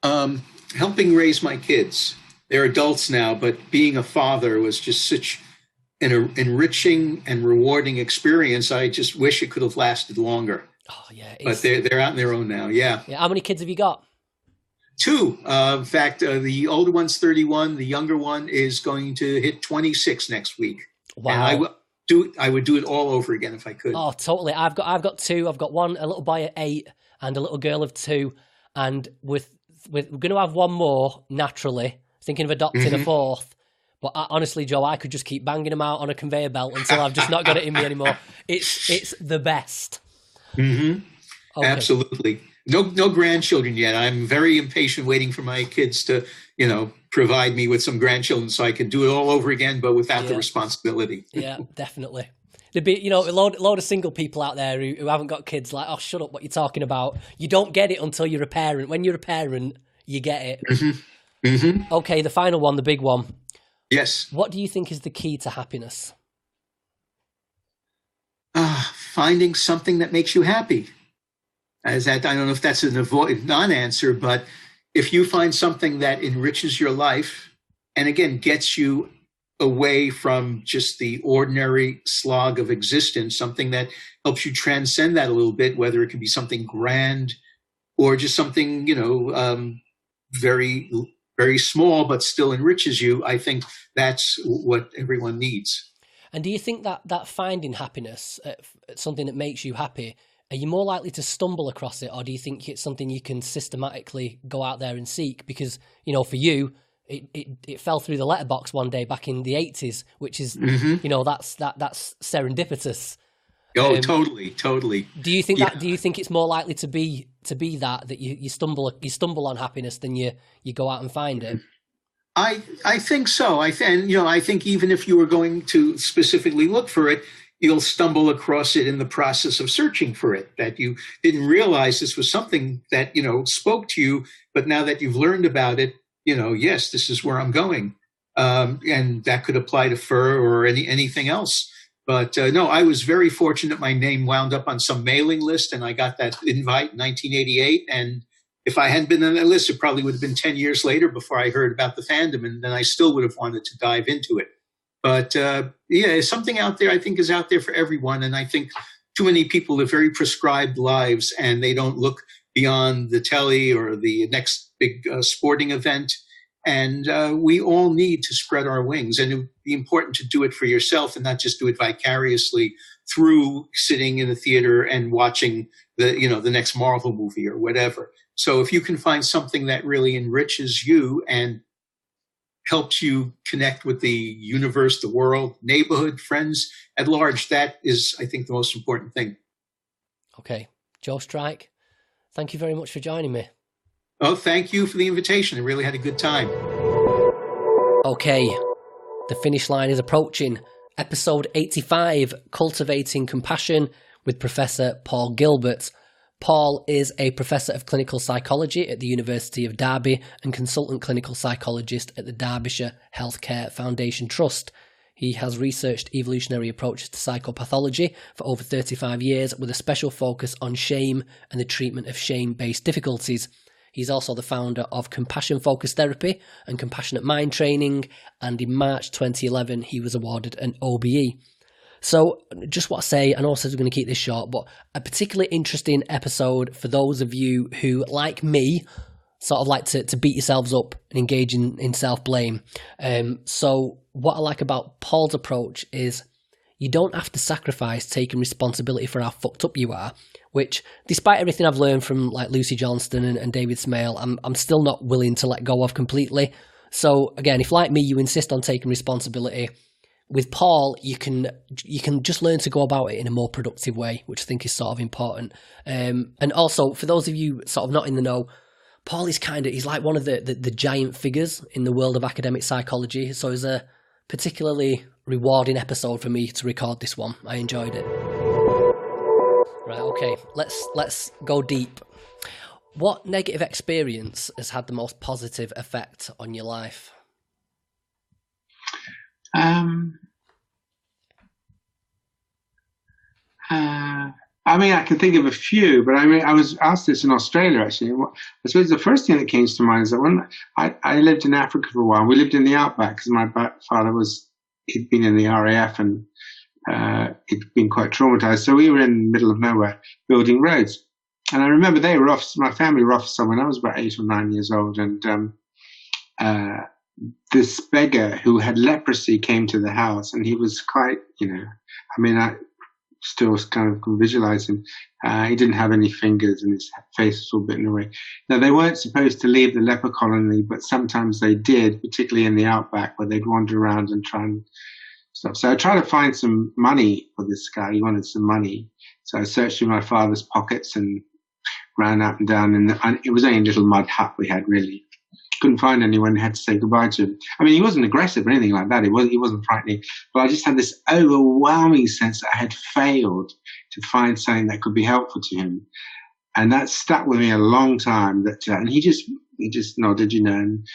Helping raise my kids. They're adults now, but being a father was just such an enriching and rewarding experience. I just wish it could have lasted longer. Oh yeah, but they're out on their own now. Yeah. How many kids have you got? 2. In fact, the older one's 31. The younger one is going to hit 26 next week. Wow. And I would do it all over again if I could. Oh, totally. I've got 2. I've got one, a little boy at 8 and a little girl of 2. And we're going to have one more naturally. Thinking of adopting a 4th. But honestly, Joe, I could just keep banging them out on a conveyor belt until I've just not got it in me anymore. It's the best. Mm-hmm. Okay. Absolutely. No grandchildren yet. I'm very impatient waiting for my kids to, provide me with some grandchildren so I can do it all over again, but without the responsibility. Yeah, definitely. There'd be, a load of single people out there who haven't got kids like, oh, shut up, what you're talking about. You don't get it until you're a parent. When you're a parent, you get it. Mm-hmm. Mm-hmm. Okay, the final one, the big one. Yes. What do you think is the key to happiness? Finding something that makes you happy. I don't know if that's a non-answer, but if you find something that enriches your life and again gets you away from just the ordinary slog of existence, something that helps you transcend that a little bit, whether it can be something grand or just something, very, very small, but still enriches you, I think that's what everyone needs. And do you think that finding happiness, something that makes you happy, are you more likely to stumble across it, or do you think it's something you can systematically go out there and seek? Because, for you, it fell through the letterbox one day back in the 80s, which is, that's serendipitous. Oh, totally. Do you think that? Do you think it's more likely to be that you stumble on happiness than you go out and find it? I think so. I think even if you were going to specifically look for it, you'll stumble across it in the process of searching for it, that you didn't realize this was something that, spoke to you. But now that you've learned about it, yes, this is where I'm going. And that could apply to fur or anything else. But no, I was very fortunate. My name wound up on some mailing list and I got that invite in 1988. And if I hadn't been on that list, it probably would have been 10 years later before I heard about the fandom. And then I still would have wanted to dive into it. But something out there I think is out there for everyone. And I think too many people live very prescribed lives and they don't look beyond the telly or the next big sporting event. And we all need to spread our wings. And it would be important to do it for yourself and not just do it vicariously through sitting in a theater and watching the next Marvel movie or whatever. So if you can find something that really enriches you and helps you connect with the universe, the world, neighborhood, friends at large, that is, I think, the most important thing. Okay. Joe Strike, thank you very much for joining me. Oh, thank you for the invitation. I really had a good time. Okay. The finish line is approaching. Episode 85, Cultivating Compassion with Professor Paul Gilbert. Paul is a professor of clinical psychology at the University of Derby and consultant clinical psychologist at the Derbyshire Healthcare Foundation Trust. He has researched evolutionary approaches to psychopathology for over 35 years with a special focus on shame and the treatment of shame-based difficulties. He's also the founder of compassion-focused therapy and compassionate mind training, and in March 2011 he was awarded an OBE. So, just what I say, I know I said we're going to keep this short, but a particularly interesting episode for those of you who, like me, sort of like to beat yourselves up and engage in self-blame. So, what I like about Paul's approach is you don't have to sacrifice taking responsibility for how fucked up you are, which, despite everything I've learned from like Lucy Johnston and David Smale, I'm still not willing to let go of completely. So, again, if like me, you insist on taking responsibility, with Paul, you can just learn to go about it in a more productive way, which I think is sort of important. And also, for those of you sort of not in the know, Paul is he's like one of the giant figures in the world of academic psychology. So it's a particularly rewarding episode for me to record this one. I enjoyed it. Right, okay, let's go deep. What negative experience has had the most positive effect on your life? I mean, I can think of a few, but I mean, I was asked this in Australia, actually. I suppose the first thing that came to mind is that when I lived in Africa for a while, we lived in the outback because my father he'd been in the RAF and he'd been quite traumatized. So we were in the middle of nowhere building roads. And I remember they were off, my family were off somewhere. I was about 8 or 9 years old. And this beggar who had leprosy came to the house, and he was quite, I mean, I still kind of can visualize him. He didn't have any fingers and his face was all bitten away. Now, they weren't supposed to leave the leper colony, but sometimes they did, particularly in the outback where they'd wander around and try and stuff. So I tried to find some money for this guy. He wanted some money. So I searched through my father's pockets and ran up and down. And it was only a little mud hut we had, really. Couldn't find anyone, had to say goodbye to him. I mean, he wasn't aggressive or anything like that. He wasn't frightening. But I just had this overwhelming sense that I had failed to find something that could be helpful to him. And that stuck with me a long time. And he just nodded, and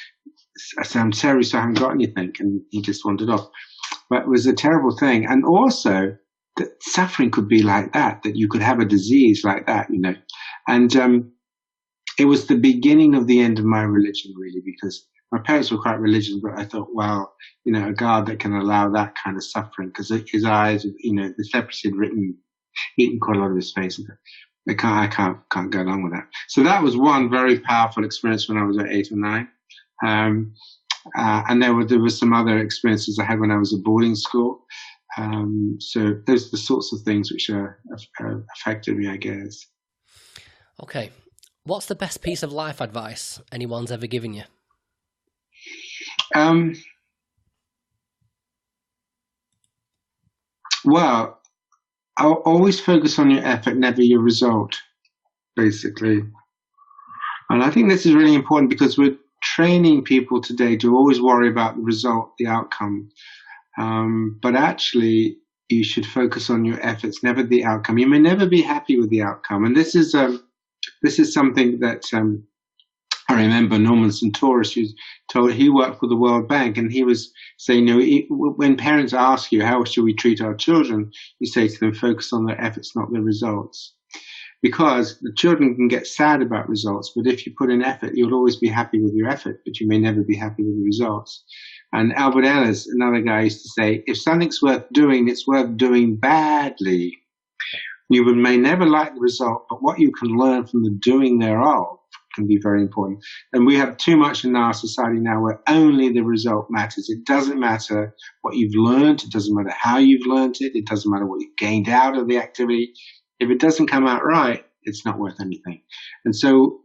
I said, "I'm sorry, so I haven't got anything." And he just wandered off. But it was a terrible thing. And also that suffering could be like that you could have a disease like that, And it was the beginning of the end of my religion, really, because my parents were quite religious, but I thought, well, a God that can allow that kind of suffering, because his eyes, the leprosy had eaten quite a lot of his face. I can't go along with that. So that was one very powerful experience when I was at 8 or 9. And there were some other experiences I had when I was at boarding school. So those are the sorts of things which affected me, I guess. Okay. What's the best piece of life advice anyone's ever given you? Well, I'll always focus on your effort, never your result, basically. And I think this is really important because we're training people today to always worry about the result, the outcome. But actually, you should focus on your efforts, never the outcome. You may never be happy with the outcome. And this is something that I remember Norman Santoro, he worked for the World Bank, and he was saying, when parents ask you, how should we treat our children, you say to them, focus on their efforts, not their results. Because the children can get sad about results, but if you put in effort, you'll always be happy with your effort, but you may never be happy with the results. And Albert Ellis, another guy, used to say, if something's worth doing, it's worth doing badly. You may never like the result, but what you can learn from the doing thereof can be very important. And we have too much in our society now where only the result matters. It doesn't matter what you've learned. It doesn't matter how you've learned it. It doesn't matter what you've gained out of the activity. If it doesn't come out right, it's not worth anything. And so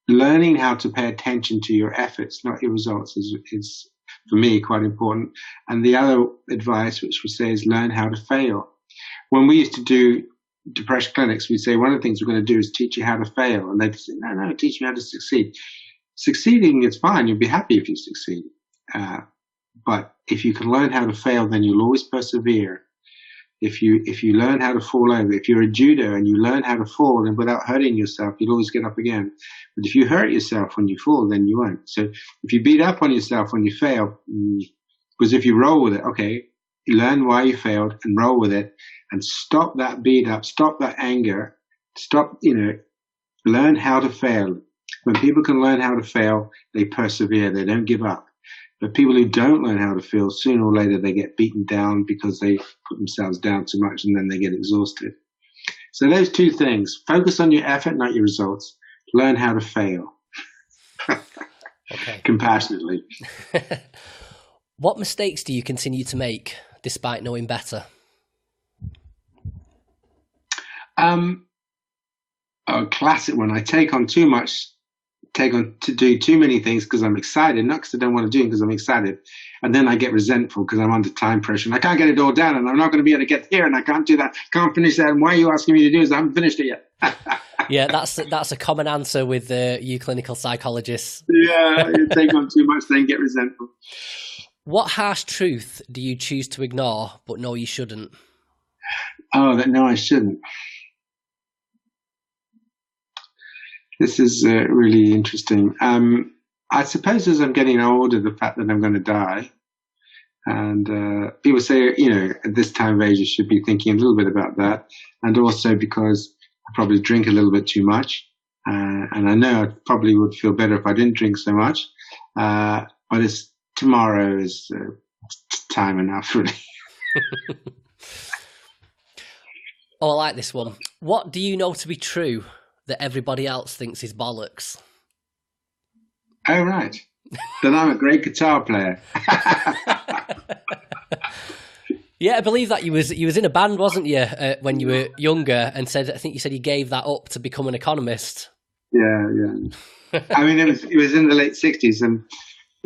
learning how to pay attention to your efforts, not your results, is for me quite important. And the other advice, which we say, is learn how to fail. When we used to do depression clinics, we'd say one of the things we're going to do is teach you how to fail. And they'd say, no, teach me how to succeed. Succeeding is fine. You'll be happy if you succeed. But if you can learn how to fail, then you'll always persevere. If you learn how to fall over, if you're a judo and you learn how to fall and without hurting yourself, you'll always get up again. But if you hurt yourself when you fall, then you won't. So if you beat up on yourself when you fail, because if you roll with it, okay, you learn why you failed and roll with it and stop that beat up, stop that anger, learn how to fail. When people can learn how to fail, they persevere, they don't give up. But people who don't learn how to feel, sooner or later they get beaten down because they put themselves down too much and then they get exhausted. So those two things, focus on your effort, not your results. Learn how to fail. Okay. Compassionately. What mistakes do you continue to make despite knowing better? A classic one. I take on to do too many things because I'm excited, not because I don't want to do it, because I'm excited. And then I get resentful because I'm under time pressure and I can't get it all done and I'm not going to be able to get here and I can't do that, can't finish that. And why are you asking me to do this? I haven't finished it yet. Yeah, that's a common answer with you clinical psychologists. Yeah, you take on too much, then get resentful. What harsh truth do you choose to ignore but know you shouldn't? No, I shouldn't. This is really interesting. I suppose as I'm getting older, the fact that I'm going to die And people say, at this time of age, you should be thinking a little bit about that. And also because I probably drink a little bit too much. And I know I probably would feel better if I didn't drink so much. But tomorrow is time enough, really. Oh, I like this one. What do you know to be true that everybody else thinks is bollocks? Oh, right. Then I'm a great guitar player. Yeah, I believe that you was in a band, wasn't you, when you were younger, and I think you said you gave that up to become an economist. Yeah. I mean, it was in the late 60s, and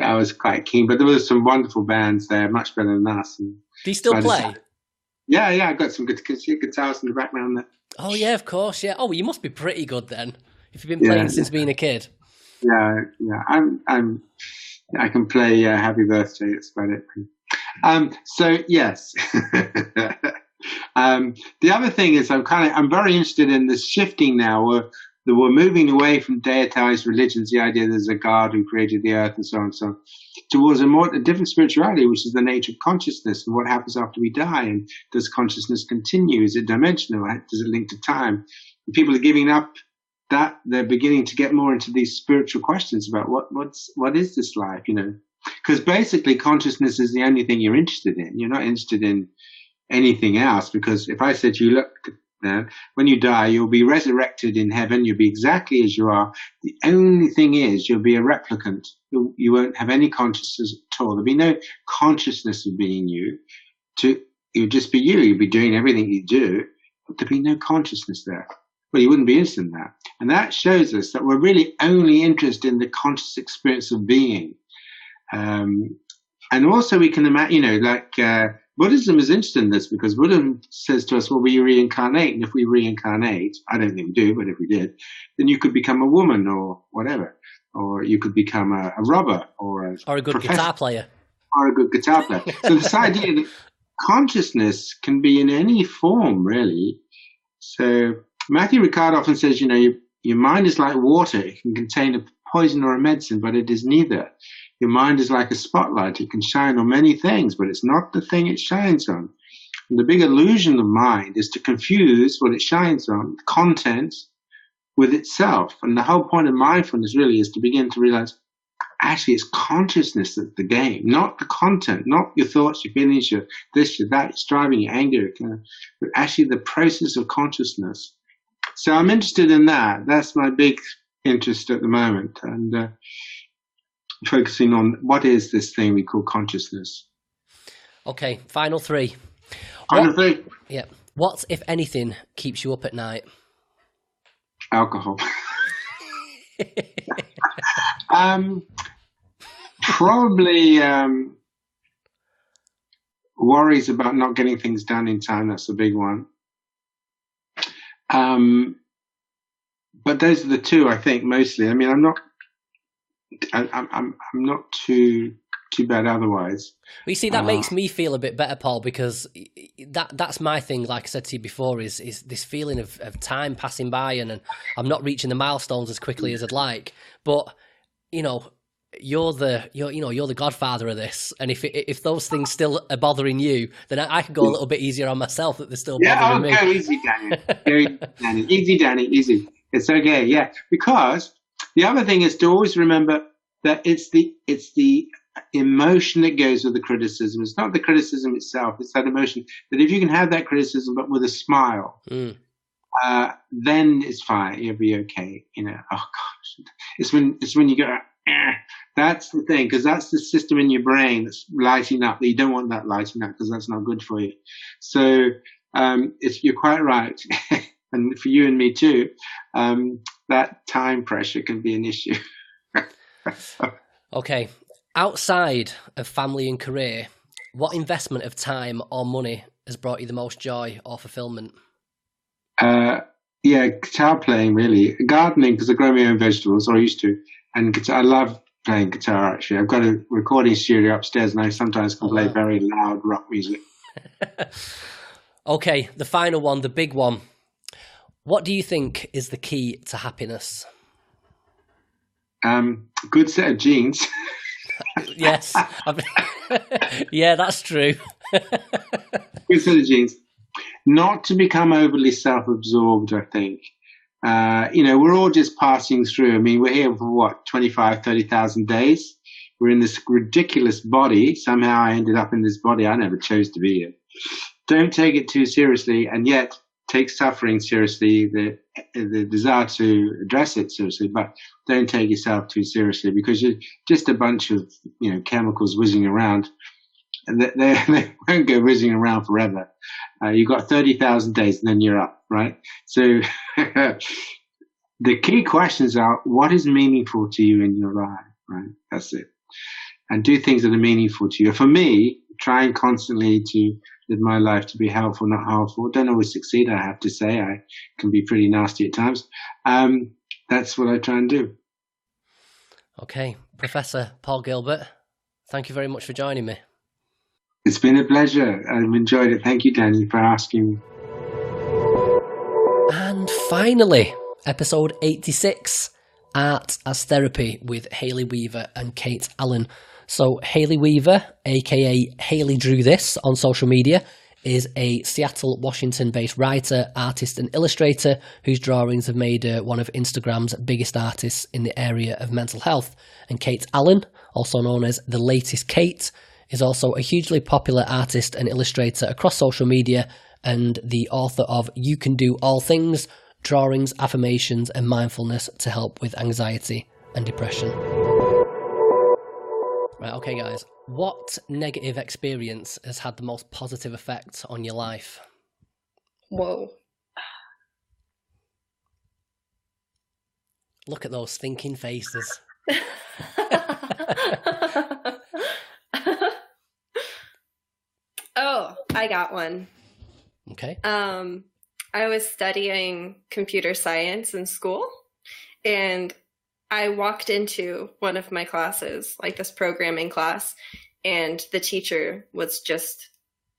I was quite keen, but there were some wonderful bands there, much better than us. And do you still play? Yeah, I got some good guitars in the background there. Oh, yeah, of course, yeah. Oh, well, you must be pretty good then, if you've been playing since being a kid. Yeah. I can play Happy Birthday. That's about it. So yes. The other thing is I'm very interested in this shifting now. We're moving away from deitized religions, the idea there's a God who created the earth and so on and so on, towards a different spirituality, which is the nature of consciousness and what happens after we die. And does consciousness continue? Is it dimensional? Does it link to time? And people are giving up that. They're beginning to get more into these spiritual questions about what is this life, because basically consciousness is the only thing you're interested in. You're not interested in anything else, because if I said to you, look, when you die, you'll be resurrected in heaven. You'll be exactly as you are. The only thing is you'll be a replicant. You won't have any consciousness at all. There'll be no consciousness of being you. You'll just be you. You'll be doing everything you do, but there'll be no consciousness there. Well, you wouldn't be interested in that. And that shows us that we're really only interested in the conscious experience of being. And also we can imagine, Buddhism is interested in this, because Buddhism says to us, well, we reincarnate. And if we reincarnate, I don't think we do, but if we did, then you could become a woman or whatever. Or you could become a robber or a good guitar player. Or a good guitar player. So this idea that consciousness can be in any form, really. So Matthew Ricard often says, your mind is like water. It can contain a poison or a medicine, but it is neither. Your mind is like a spotlight. It can shine on many things, but it's not the thing it shines on. And the big illusion of mind is to confuse what it shines on, content, with itself. And the whole point of mindfulness really is to begin to realize, actually, it's consciousness that's the game, not the content, not your thoughts, your feelings, your this, your that, your striving, your anger, but actually the process of consciousness. So I'm interested in that. That's my big interest at the moment. And focusing on what is this thing we call consciousness. Okay, final three. Final three? Yeah. What, if anything, keeps you up at night? Alcohol. Probably worries about not getting things done in time. That's the big one. But those are the two, I think, mostly. I mean, I'm not too bad otherwise. Well, you see, that makes me feel a bit better, Paul, because that's my thing. Like I said to you before, is this feeling of time passing by, and I'm not reaching the milestones as quickly as I'd like. But you're the godfather of this, and if those things still are bothering you, then I can go a little bit easier on myself that they're still bothering me. Go easy, Danny. Easy, Danny. Easy. It's okay. Yeah, because the other thing is to always remember that it's the emotion that goes with the criticism. It's not the criticism itself. It's that emotion. That if you can have that criticism, but with a smile, then it's fine. You'll be okay. Oh gosh, it's when you go. That's the thing, because that's the system in your brain that's lighting up. You don't want that lighting up because that's not good for you. So you're quite right, and for you and me too. That time pressure can be an issue. Okay. Outside of family and career, what investment of time or money has brought you the most joy or fulfillment? Guitar playing, really. Gardening, because I grow my own vegetables, or I used to. And guitar, I love playing guitar, actually. I've got a recording studio upstairs, and I sometimes can play very loud rock music. Okay, the final one, the big one. What do you think is the key to happiness? Good set of genes. Yes. Yeah, that's true. Good set of genes. Not to become overly self-absorbed, I think. We're all just passing through. I mean, we're here for what, 25, 30,000 days? We're in this ridiculous body. Somehow I ended up in this body. I never chose to be here. Don't take it too seriously, and yet take suffering seriously, the desire to address it seriously, but don't take yourself too seriously, because you're just a bunch of, chemicals whizzing around. And they won't go whizzing around forever. You've got 30,000 days and then you're up, right? So the key questions are, what is meaningful to you in your life, right? That's it. And do things that are meaningful to you. For me, trying constantly to live my life to be helpful, not harmful. Don't always succeed, I have to say. I can be pretty nasty at times. That's what I try and do. Okay. Professor Paul Gilbert, thank you very much for joining me. It's been a pleasure. I've enjoyed it. Thank you, Danny, for asking me. And finally, episode 86, Art as Therapy, with Hayley Weaver and Kate Allan. So Hayley Weaver, aka Hayley Drew This on social media, is a Seattle, Washington-based writer, artist and illustrator whose drawings have made her one of Instagram's biggest artists in the area of mental health. And Kate Allan, also known as The Latest Kate, is also a hugely popular artist and illustrator across social media, and the author of You Can Do All Things, Drawings, Affirmations and Mindfulness to Help with Anxiety and Depression. Right, okay guys, what negative experience has had the most positive effect on your life? Whoa. Look at those thinking faces. Oh, I got one. Okay. I was studying computer science in school, and I walked into one of my classes, like this programming class, and the teacher was just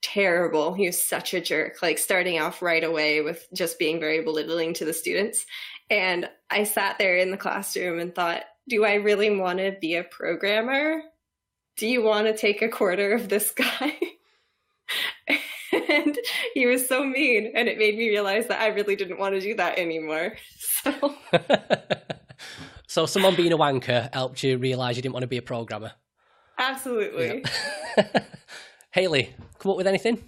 terrible. He was such a jerk, like starting off right away with just being very belittling to the students. And I sat there in the classroom and thought, do I really want to be a programmer? Do you want to take a quarter of this guy? And he was so mean, and it made me realize that I really didn't want to do that anymore. So someone being a wanker helped you realise you didn't want to be a programmer? Absolutely. Yeah. Hayley, come up with anything?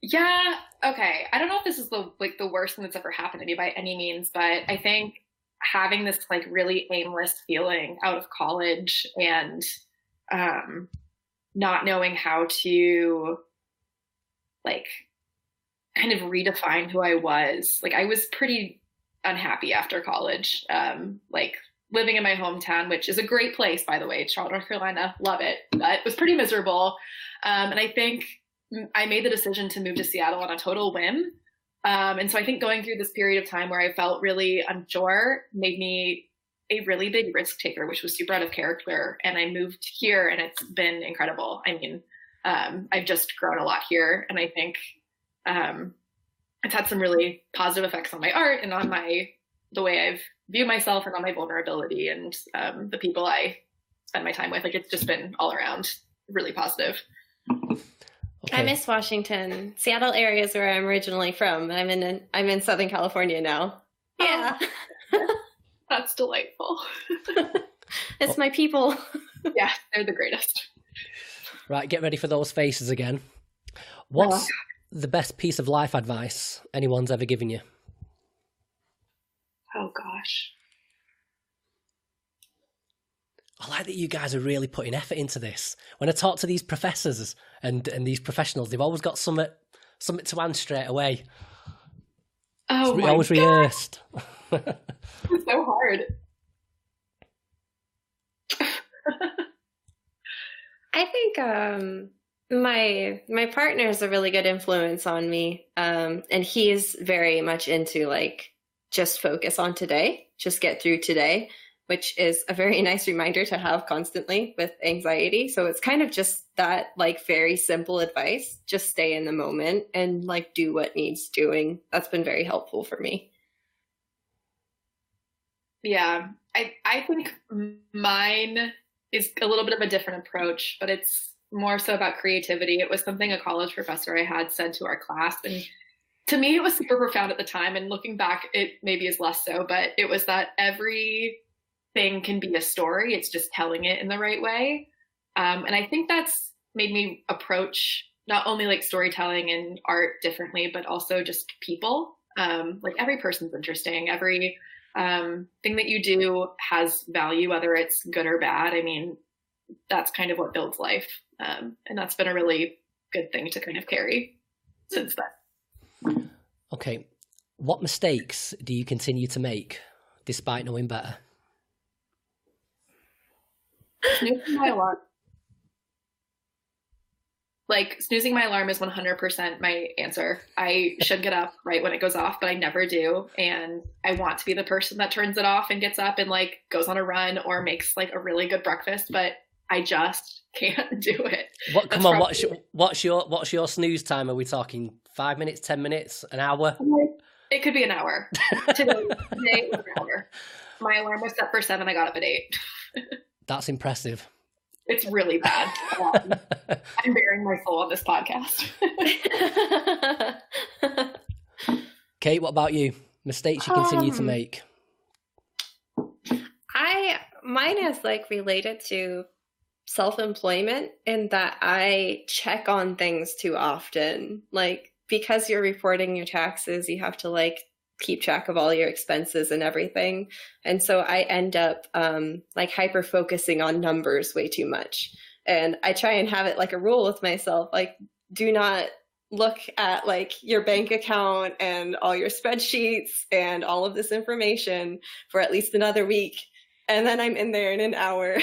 Yeah, okay. I don't know if this is the worst thing that's ever happened to me by any means, but I think having this really aimless feeling out of college and not knowing how to kind of redefine who I was. I was pretty unhappy after college. Living in my hometown, which is a great place, by the way, Charlotte, North Carolina, love it, but it was pretty miserable. And I think I made the decision to move to Seattle on a total whim. And so I think going through this period of time where I felt really unsure made me a really big risk taker, which was super out of character. And I moved here, and it's been incredible. I mean, I've just grown a lot here, and I think it's had some really positive effects on my art and on the way I've viewed myself and on my vulnerability and the people I spend my time with. It's just been all around really positive. Okay. I miss Washington. Seattle area is where I'm originally from. I'm in Southern California now. Yeah. That's delightful. It's my people. Yeah, they're the greatest. Right, get ready for those faces again. What's the best piece of life advice anyone's ever given you? Oh, gosh. I like that you guys are really putting effort into this. When I talk to these professors and these professionals, they've always got something to answer straight away. Oh, it's always rehearsed. It's so hard. I think my partner is a really good influence on me, and he's very much into just focus on today, just get through today, which is a very nice reminder to have constantly with anxiety. So it's kind of just that very simple advice, just stay in the moment and do what needs doing. That's been very helpful for me. Yeah, I think mine is a little bit of a different approach, but it's more so about creativity. It was something a college professor I had said to our class, and to me it was super profound at the time, and looking back it maybe is less so, but it was that everything can be a story, it's just telling it in the right way. And I think that's made me approach not only like storytelling and art differently, but also just people. Like every person's interesting, every thing that you do has value, whether it's good or bad. I mean, that's kind of what builds life. And that's been a really good thing to kind of carry since then. Okay. What mistakes do you continue to make despite knowing better? Snoozing my alarm. Like, snoozing my alarm is 100% my answer. I should get up right when it goes off, but I never do. And I want to be the person that turns it off and gets up and like goes on a run or makes like a really good breakfast, but I just can't do it. What's your snooze time? Are we talking 5 minutes, 10 minutes, an hour? It could be an hour. Today was an hour. My alarm was set for 7. I got up at 8. That's impressive. It's really bad. I'm bearing my soul on this podcast. Kate, what about you? Mistakes you continue to make? Mine is like related to self-employment in that I check on things too often. Like, because you're reporting your taxes, you have to like keep track of all your expenses and everything. And so I end up like hyper focusing on numbers way too much. And I try and have it like a rule with myself, like, do not look at like your bank account and all your spreadsheets and all of this information for at least another week. And then I'm in there in an hour.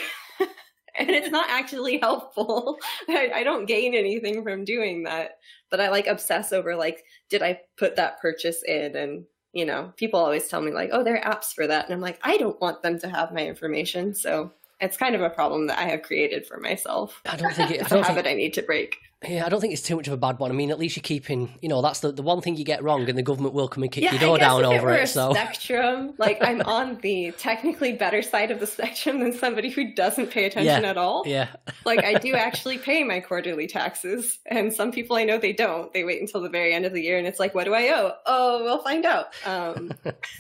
And it's not actually helpful. I don't gain anything from doing that. But I like obsess over like, did I put that purchase in? And you know, people always tell me like, oh, there are apps for that. And I'm like, I don't want them to have my information. So it's kind of a problem that I have created for myself. I don't think it's a habit I need to break. Yeah, I don't think it's too much of a bad one. I mean, at least you're keeping, you know, that's the one thing you get wrong and the government will come and kick your door down over it. So spectrum, like I'm on the technically better side of the spectrum than somebody who doesn't pay attention at all. Yeah. Like I do actually pay my quarterly taxes, and some people I know they don't. They wait until the very end of the year and it's like, what do I owe? Oh, we'll find out.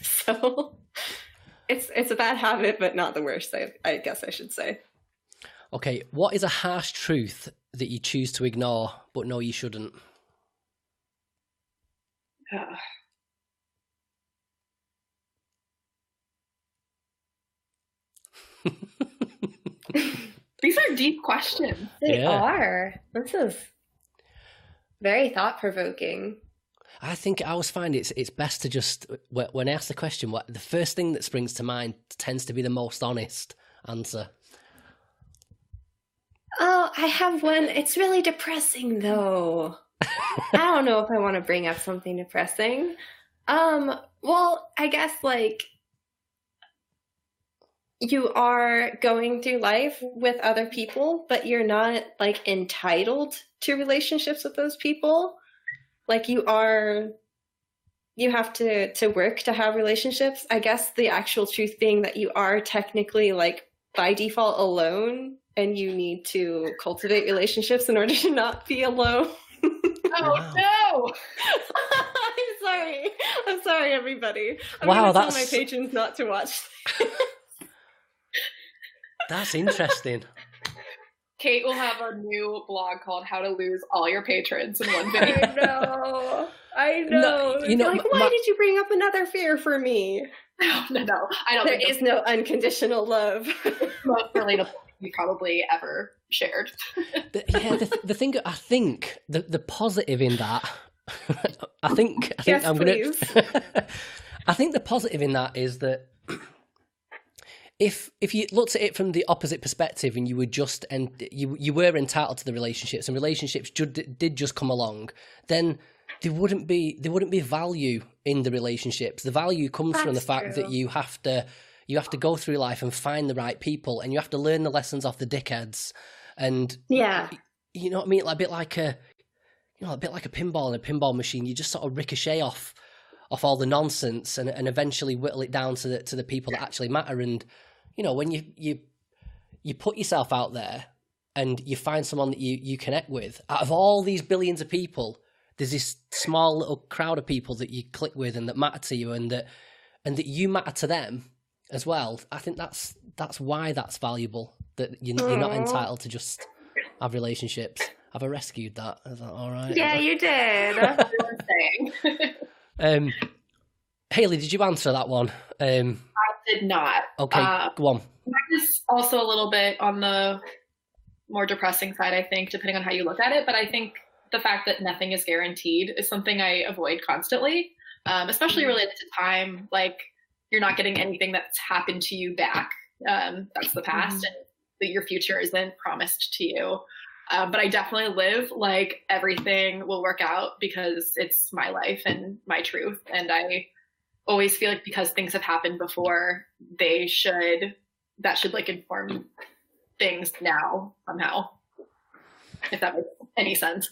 So it's a bad habit, but not the worst, I guess I should say. Okay, what is a harsh truth that you choose to ignore, but no, you shouldn't? These are deep questions. They are. This is very thought-provoking. I think I always find it's best to just, when I ask the question, the first thing that springs to mind tends to be the most honest answer. Oh, I have one. It's really depressing, though. I don't know if I want to bring up something depressing. Well, I guess, like, you are going through life with other people, but you're not, like, entitled to relationships with those people. Like, you have to work to have relationships. I guess the actual truth being that you are technically, like, by default alone, and you need to cultivate relationships in order to not be alone. Oh, no! I'm sorry, everybody. I'm wow, going to tell my patrons not to watch. That's interesting. Kate will have a new blog called How to Lose All Your Patrons in One Video. I know. No, you know, like, why did you bring up another fear for me? No. I don't. There is no unconditional love. Most relatable you probably ever shared. The thing, I think the positive in that, I think yes, I'm please. I think the positive in that is that if you looked at it from the opposite perspective and you were just you were entitled to the relationships and relationships did just come along, then there wouldn't be value in the relationships. The value comes from the fact that you have to go through life and find the right people, and you have to learn the lessons off the dickheads. And you know what I mean? Like, a bit like a pinball in a pinball machine. You just sort of ricochet off all the nonsense and eventually whittle it down to the people that actually matter. And you know, when you you put yourself out there and you find someone that you connect with. Out of all these billions of people, there's this small little crowd of people that you click with and that matter to you, and that you matter to them as well. I think that's why that's valuable. That you're not entitled to just have relationships. Have I rescued that? Is that all right? Yeah, you did. That's what I'm saying. Haley, did you answer that one? I did not. Okay, go on. Mine is also a little bit on the more depressing side, I think, depending on how you look at it. But I think the fact that nothing is guaranteed is something I avoid constantly, especially related to time. Like, you're not getting anything that's happened to you back. That's the past, and that your future isn't promised to you. But I definitely live like everything will work out because it's my life and my truth. And I always feel like because things have happened before, that should like inform things now somehow, if that makes any sense.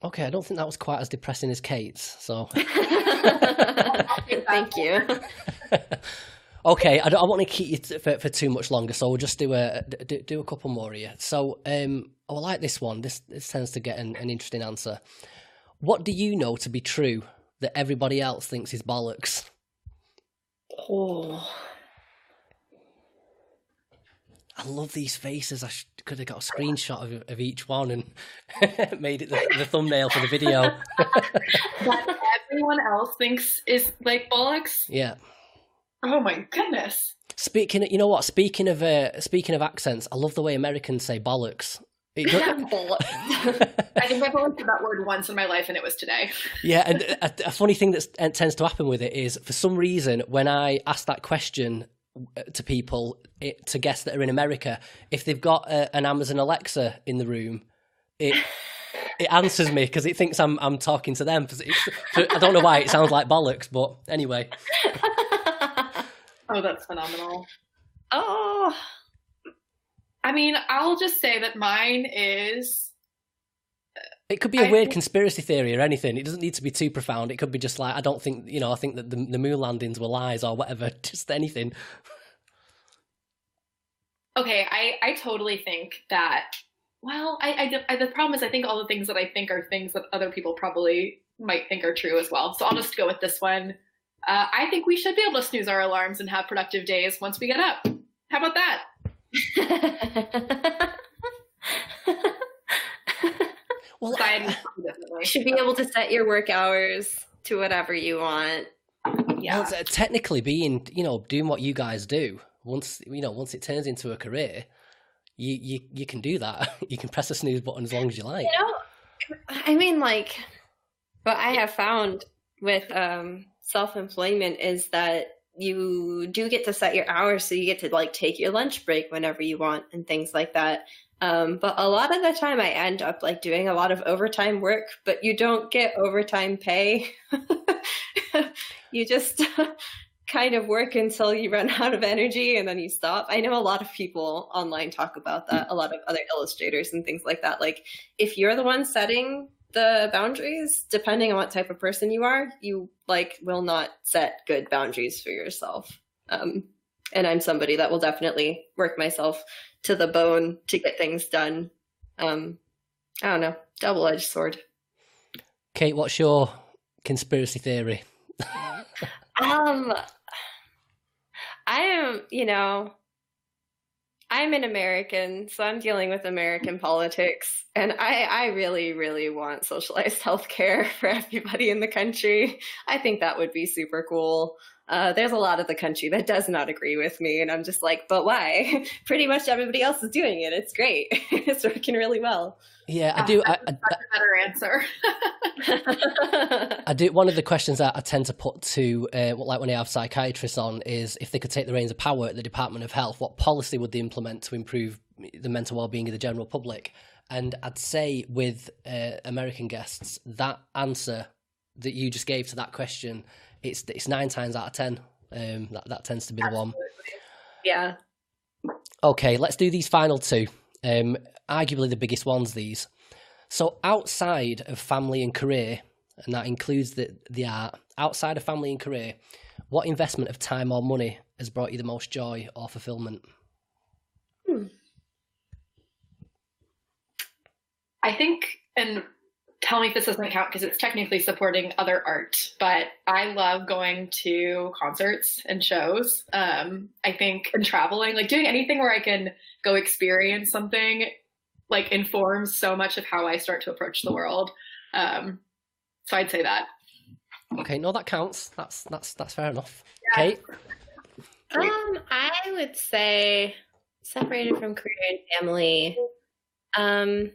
Okay, I don't think that was quite as depressing as Kate's, so. Thank you. Okay, I don't want to keep you for too much longer, so we'll just do a couple more here. So, I like this one. This tends to get an interesting answer. What do you know to be true that everybody else thinks is bollocks? Oh. I love these faces. I could have got a screenshot of each one and made it the thumbnail for the video. That everyone else thinks is like bollocks? Yeah. Oh my goodness. Speaking of accents, I love the way Americans say bollocks. Bollocks. I think I've only said that word once in my life, and it was today. Yeah, and a funny thing that tends to happen with it is, for some reason, when I ask that question to people to guess that are in America, if they've got an Amazon Alexa in the room, it answers me because it thinks I'm talking to them. I don't know why it sounds like bollocks, but anyway. Oh, that's phenomenal. Oh. I mean, I'll just say that mine is... It could be a weird conspiracy theory or anything. It doesn't need to be too profound. It could be just like, I think that the moon landings were lies or whatever. Just anything. Okay, I totally think that... Well, the problem is I think all the things that I think are things that other people probably might think are true as well. So I'll just go with this one. I think we should be able to snooze our alarms and have productive days once we get up. How about that? Well, you should be able to set your work hours to whatever you want. Yeah. Well, technically doing what you guys do, once it turns into a career, you can do that. You can press the snooze button as long as you like. I mean, like, what I have found with self-employment is that you do get to set your hours, so you get to like take your lunch break whenever you want and things like that. But a lot of the time I end up like doing a lot of overtime work, but you don't get overtime pay. You just kind of work until you run out of energy and then you stop. I know a lot of people online talk about that, a lot of other illustrators and things like that. Like, if you're the one setting the boundaries, depending on what type of person you are, you like will not set good boundaries for yourself. And I'm somebody that will definitely work myself to the bone to get things done. I don't know, double-edged sword. Kate, what's your conspiracy theory? I'm an American, so I'm dealing with American politics, and I really, really want socialized healthcare for everybody in the country. I think that would be super cool. There's a lot of the country that does not agree with me, and I'm just like, but why? Pretty much everybody else is doing it. It's great. It's working really well. Yeah, I do. That's a better answer. I do. One of the questions that I tend to put to, like when I have psychiatrists on, is if they could take the reins of power at the Department of Health, what policy would they implement to improve the mental well-being of the general public? And I'd say with American guests, that answer that you just gave to that question, it's 9 times out of 10. That tends to be the one. Yeah. Okay, let's do these final two. Arguably the biggest ones, these. So outside of family and career, and that includes the art, outside of family and career, what investment of time or money has brought you the most joy or fulfillment? I think, and tell me if this doesn't count because it's technically supporting other art, but I love going to concerts and shows. I think, and traveling, like doing anything where I can go experience something, like informs so much of how I start to approach the world. So I'd say that. Okay, no, that counts. That's fair enough. Yeah. Kate? I would say separated from career and family. I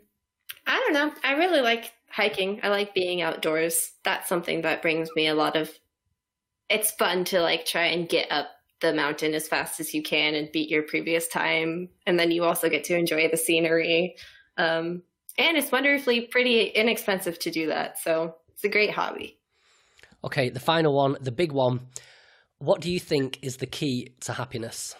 don't know. I really like hiking. I like being outdoors. That's something that brings me a lot of, it's fun to like try and get up the mountain as fast as you can and beat your previous time. And then you also get to enjoy the scenery. And it's wonderfully pretty inexpensive to do that. So it's a great hobby. Okay, the final one, the big one. What do you think is the key to happiness?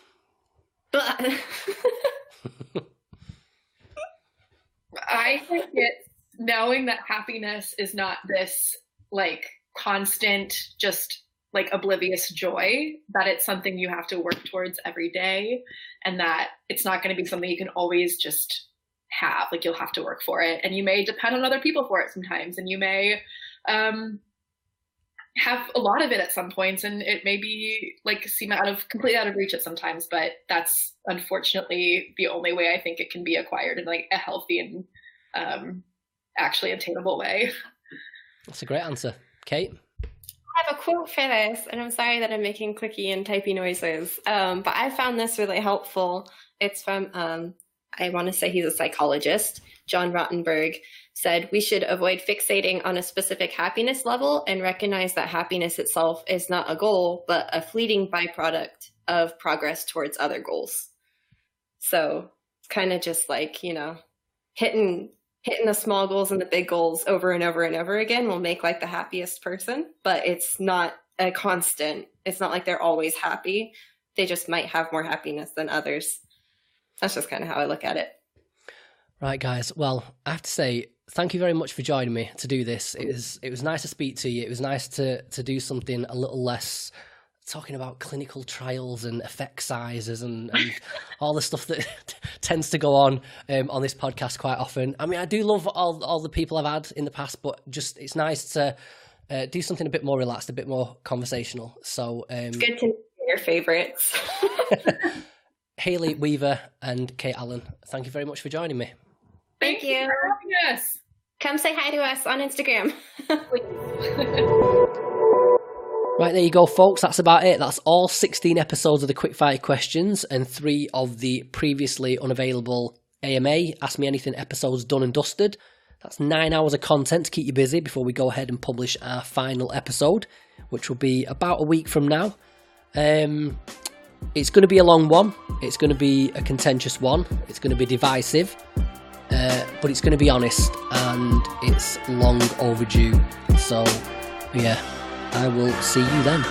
I think it's knowing that happiness is not this like constant, just like oblivious joy, that it's something you have to work towards every day, and that it's not going to be something you can always just have. Like you'll have to work for it, and you may depend on other people for it sometimes, and you may have a lot of it at some points, and it may be like seem completely out of reach at sometimes, but that's unfortunately the only way I think it can be acquired in like a healthy and actually attainable way. That's a great answer. Kate? I have a quote for this, and I'm sorry that I'm making clicky and typey noises, but I found this really helpful. It's from, I want to say he's a psychologist, John Rottenberg, said, "We should avoid fixating on a specific happiness level and recognize that happiness itself is not a goal, but a fleeting byproduct of progress towards other goals." So it's kind of just like, you know, hitting the small goals and the big goals over and over and over again will make like the happiest person, but it's not a constant. It's not like they're always happy. They just might have more happiness than others. That's just kind of how I look at it. Right, guys. Well, I have to say, thank you very much for joining me to do this. It was nice to speak to you. It was nice to do something a little less talking about clinical trials and effect sizes and all the stuff that tends to go on this podcast quite often. I mean, I do love all the people I've had in the past, but just it's nice to do something a bit more relaxed, a bit more conversational. So it's good to know your favorites. Haley Weaver and Kate Allan, thank you very much for joining me. Thank you for having us. Come say hi to us on Instagram. Right, there you go, folks. That's about it. That's all 16 episodes of the Quickfire Questions and 3 of the previously unavailable AMA Ask Me Anything episodes done and dusted. That's 9 hours of content to keep you busy before we go ahead and publish our final episode, which will be about a week from now. It's going to be a long one. It's going to be a contentious one. It's going to be divisive. But it's going to be honest, and it's long overdue. So, yeah, I will see you then.